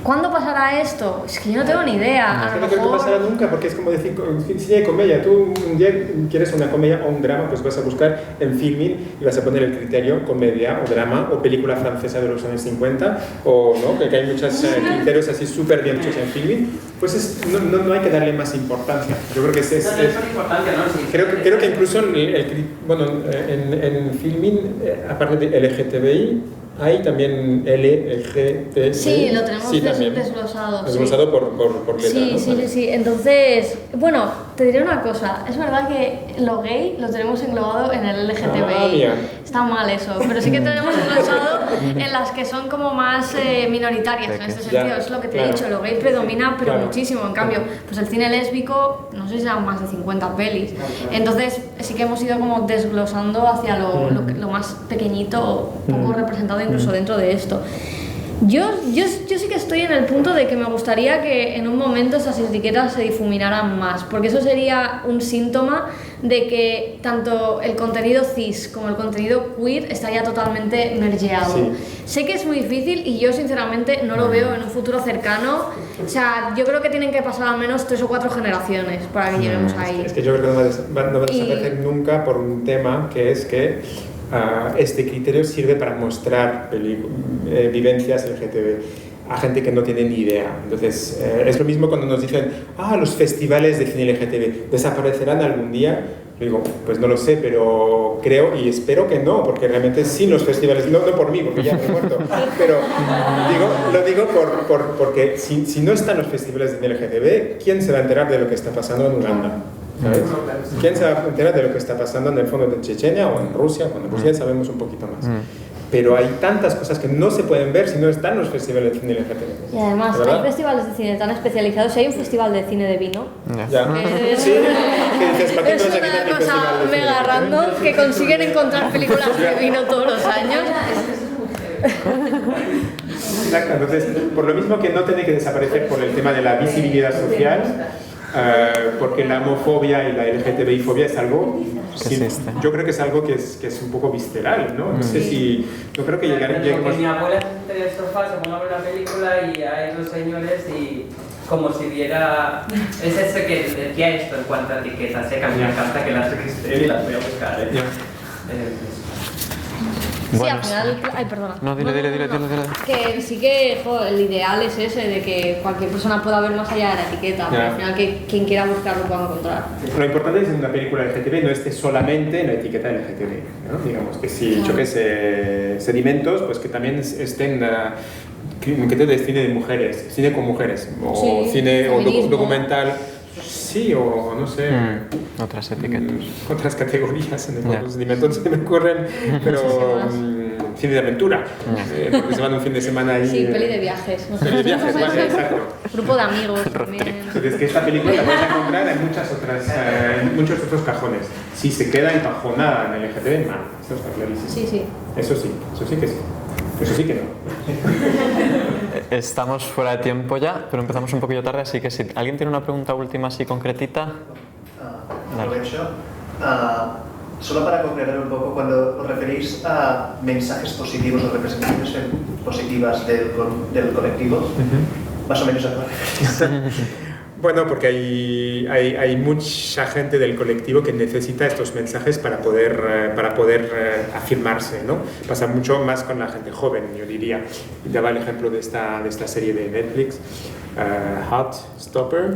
¿Cuándo pasará esto? Es que yo no tengo ni idea. No creo que pasará nunca, porque es como decir, cine de comedia. Tú un día quieres una comedia o un drama, pues vas a buscar en Filmin y vas a poner el criterio comedia o drama o película francesa de los años 50, o no, que hay muchos criterios así súper bien hechos en Filmin. Pues no hay que darle más importancia. Yo creo que es importancia, ¿no? Sí, creo que incluso en Filmin, aparte de LGTBI, hay también LGTB. Sí, lo tenemos desglosado. Desglosado por letra. Sí, ¿no? Sí. Entonces, bueno, te diré una cosa. Es verdad que lo gay lo tenemos englobado en el LGTBI. Está mal eso, pero sí que tenemos desglosado en las que son como más minoritarias en este sentido. Es lo que te he dicho, lo gay predomina, pero muchísimo. En cambio, pues el cine lésbico, no sé si eran más de 50 pelis. Entonces, sí que hemos ido como desglosando hacia lo más pequeñito, poco representado incluso dentro de esto. Yo sí que estoy en el punto de que me gustaría que en un momento esas etiquetas se difuminaran más, porque eso sería un síntoma de que tanto el contenido cis como el contenido queer estaría totalmente mergeado. Sé que es muy difícil y yo sinceramente no lo veo en un futuro cercano. O sea, yo creo que tienen que pasar al menos 3 o 4 generaciones para que lleguemos ahí. Es que yo creo que no va a desaparecer nunca por un tema que es que este criterio sirve para mostrar vivencias LGTB a gente que no tiene ni idea. Entonces, es lo mismo cuando nos dicen, los festivales de cine LGTB ¿desaparecerán algún día? Yo digo, pues no lo sé, pero creo y espero que no, porque realmente sí los festivales, no por mí, porque ya me he muerto, pero lo digo porque si no están los festivales de cine LGTB, ¿quién se va a enterar de lo que está pasando en Uganda? ¿Sabes? ¿Quién se va a enterar de lo que está pasando en el fondo de Chechenia o en Rusia? Bueno, pues ya sabemos un poquito más. Pero hay tantas cosas que no se pueden ver si no están los festivales de cine LGTB. Y además, hay festivales de cine tan especializados. Si hay un festival de cine de vino, es una cosa mega random que consiguen encontrar películas de vino todos los años. Exacto, entonces, por lo mismo que no tiene que desaparecer por el tema de la visibilidad social, porque la homofobia y la LGTBI-fobia es algo, yo creo que es algo que es un poco visceral, ¿no? No sé si, no creo que lleguemos... Mi abuela en el sofá se pone a ver la película y hay los señores y como si viera... Es ese que decía esto en cuanto a etiquetas, que a mí me encanta que las existen y las voy a buscar, Sí, Bueno, al final, ay, perdona. No, dile. Que sí que el ideal es ese, de que cualquier persona pueda ver más allá de la etiqueta, pero al final que quien quiera buscarlo pueda encontrar. Lo importante es que una película LGTB no esté solamente en la etiqueta LGTB, ¿no? Digamos que si choques sedimentos, pues que también estén que te des cine de mujeres, cine con mujeres, o sí, cine o feminismo. documental, sí, o no sé. Otras etiquetas. Otras categorías en los sedimentos se me ocurren, pero cine de aventura, porque se van un fin de semana ahí. Sí, peli de viajes. No sé. Peli de viajes, vale, exacto. Grupo de amigos también. Entonces, que esta película la puedes encontrar en muchos otros cajones. Si se queda encajonada en el LGTB, mal. Eso está clarísimo. Sí. Eso sí que sí. Eso sí que no. Estamos fuera de tiempo ya, pero empezamos un poquillo tarde, así que si alguien tiene una pregunta última así concretita... Aprovecho. Solo para concretar un poco, cuando os referís a mensajes positivos o representaciones positivas del colectivo, más o menos a qué os referís. Bueno, porque hay mucha gente del colectivo que necesita estos mensajes para poder afirmarse, ¿no? Pasa mucho más con la gente joven, yo diría. Daba el ejemplo de esta serie de Netflix, Heartstopper.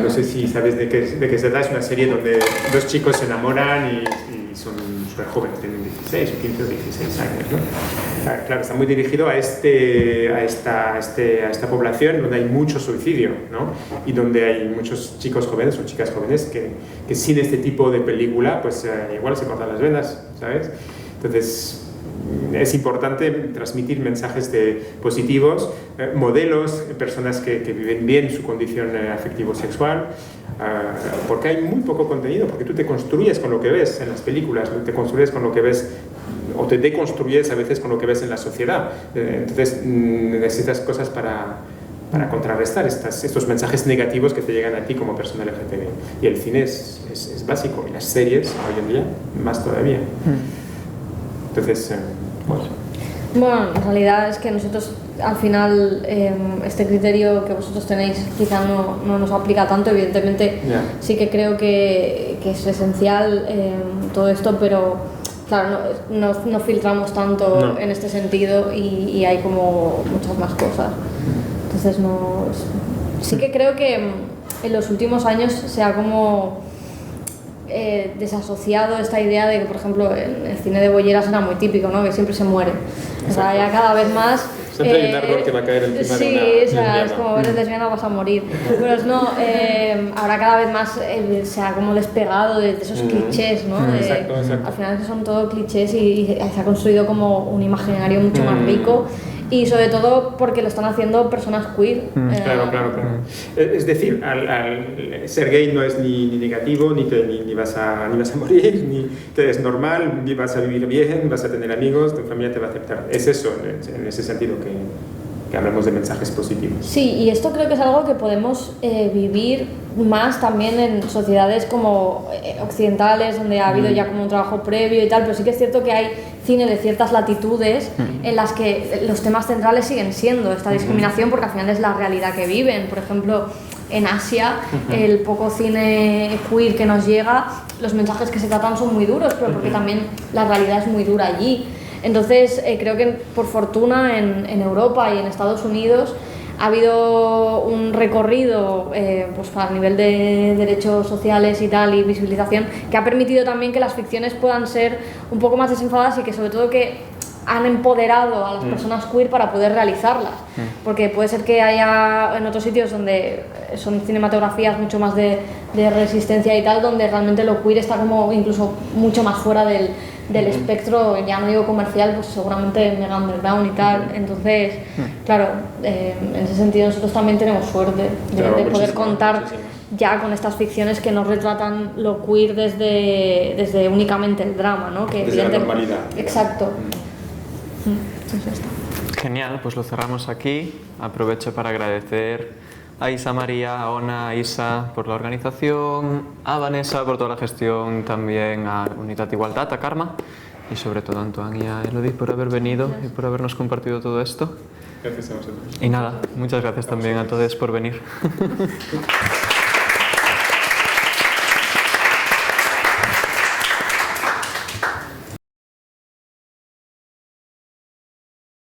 No sé si sabes de qué se trata. Es una serie donde dos chicos se enamoran y son súper jóvenes, tienen 16 o 15 o 16 años, ¿no? Claro, está muy dirigido a esta población donde hay mucho suicidio, ¿no? Y donde hay muchos chicos jóvenes o chicas jóvenes que sin este tipo de película, pues igual se cortan las venas, ¿sabes? Entonces, es importante transmitir mensajes positivos, modelos, personas que viven bien su condición afectivo-sexual, porque hay muy poco contenido, porque tú te construyes con lo que ves en las películas, te construyes con lo que ves o te deconstruyes a veces con lo que ves en la sociedad. Entonces necesitas cosas para contrarrestar estos mensajes negativos que te llegan a ti como persona LGTB. Y el cine es básico, y las series hoy en día más todavía. Entonces, Bueno, en realidad es que nosotros al final este criterio que vosotros tenéis quizá no nos aplica tanto, evidentemente sí que creo que es esencial todo esto, pero claro, no filtramos tanto en este sentido y hay como muchas más cosas. Entonces sí que creo que en los últimos años se ha como desasociado esta idea de que, por ejemplo, en el cine de bolleras era muy típico, ¿no? Que siempre se muere. O sea, ya cada vez más... Siempre hay un árbol que va a caer encima de una o sea, es como eres lesbiana vas a morir. Pero ahora cada vez más se ha como despegado de esos clichés, ¿no? Exacto. Al final son todo clichés y se ha construido como un imaginario mucho más rico. Y sobre todo porque lo están haciendo personas queer. Claro. Es decir, al ser gay no es ni negativo, ni vas a morir, ni te es normal, ni vas a vivir bien, vas a tener amigos, tu familia te va a aceptar. Es eso, en ese sentido que hablamos de mensajes positivos. Sí, y esto creo que es algo que podemos vivir más también en sociedades como occidentales, donde ha habido ya como un trabajo previo y tal, pero sí que es cierto que hay cine de ciertas latitudes en las que los temas centrales siguen siendo esta discriminación, porque al final es la realidad que viven. Por ejemplo, en Asia, el poco cine queer que nos llega, los mensajes que se tratan son muy duros, pero porque también la realidad es muy dura allí. Entonces, creo que por fortuna en Europa y en Estados Unidos ha habido un recorrido pues a nivel de derechos sociales y tal, y visibilización, que ha permitido también que las ficciones puedan ser un poco más desenfadadas y que sobre todo que han empoderado a las personas queer para poder realizarlas. Porque puede ser que haya en otros sitios donde son cinematografías mucho más de resistencia y tal, donde realmente lo queer está como incluso mucho más fuera del espectro, ya no digo comercial, pues seguramente mega underground y tal. Entonces, claro, en ese sentido nosotros también tenemos suerte de poder contar ya con estas ficciones que no retratan lo queer desde únicamente el drama, ¿no? Que desde la normalidad. Exacto. Entonces, Genial, pues lo cerramos aquí. Aprovecho para agradecer a Isa María, a Ona, a Isa por la organización, a Vanessa por toda la gestión, también a Unitat Igualtat, a Karma y sobre todo a Antoine y a Elodie por haber venido y por habernos compartido todo esto. Gracias a vosotros. Y nada, muchas gracias también a todos por venir.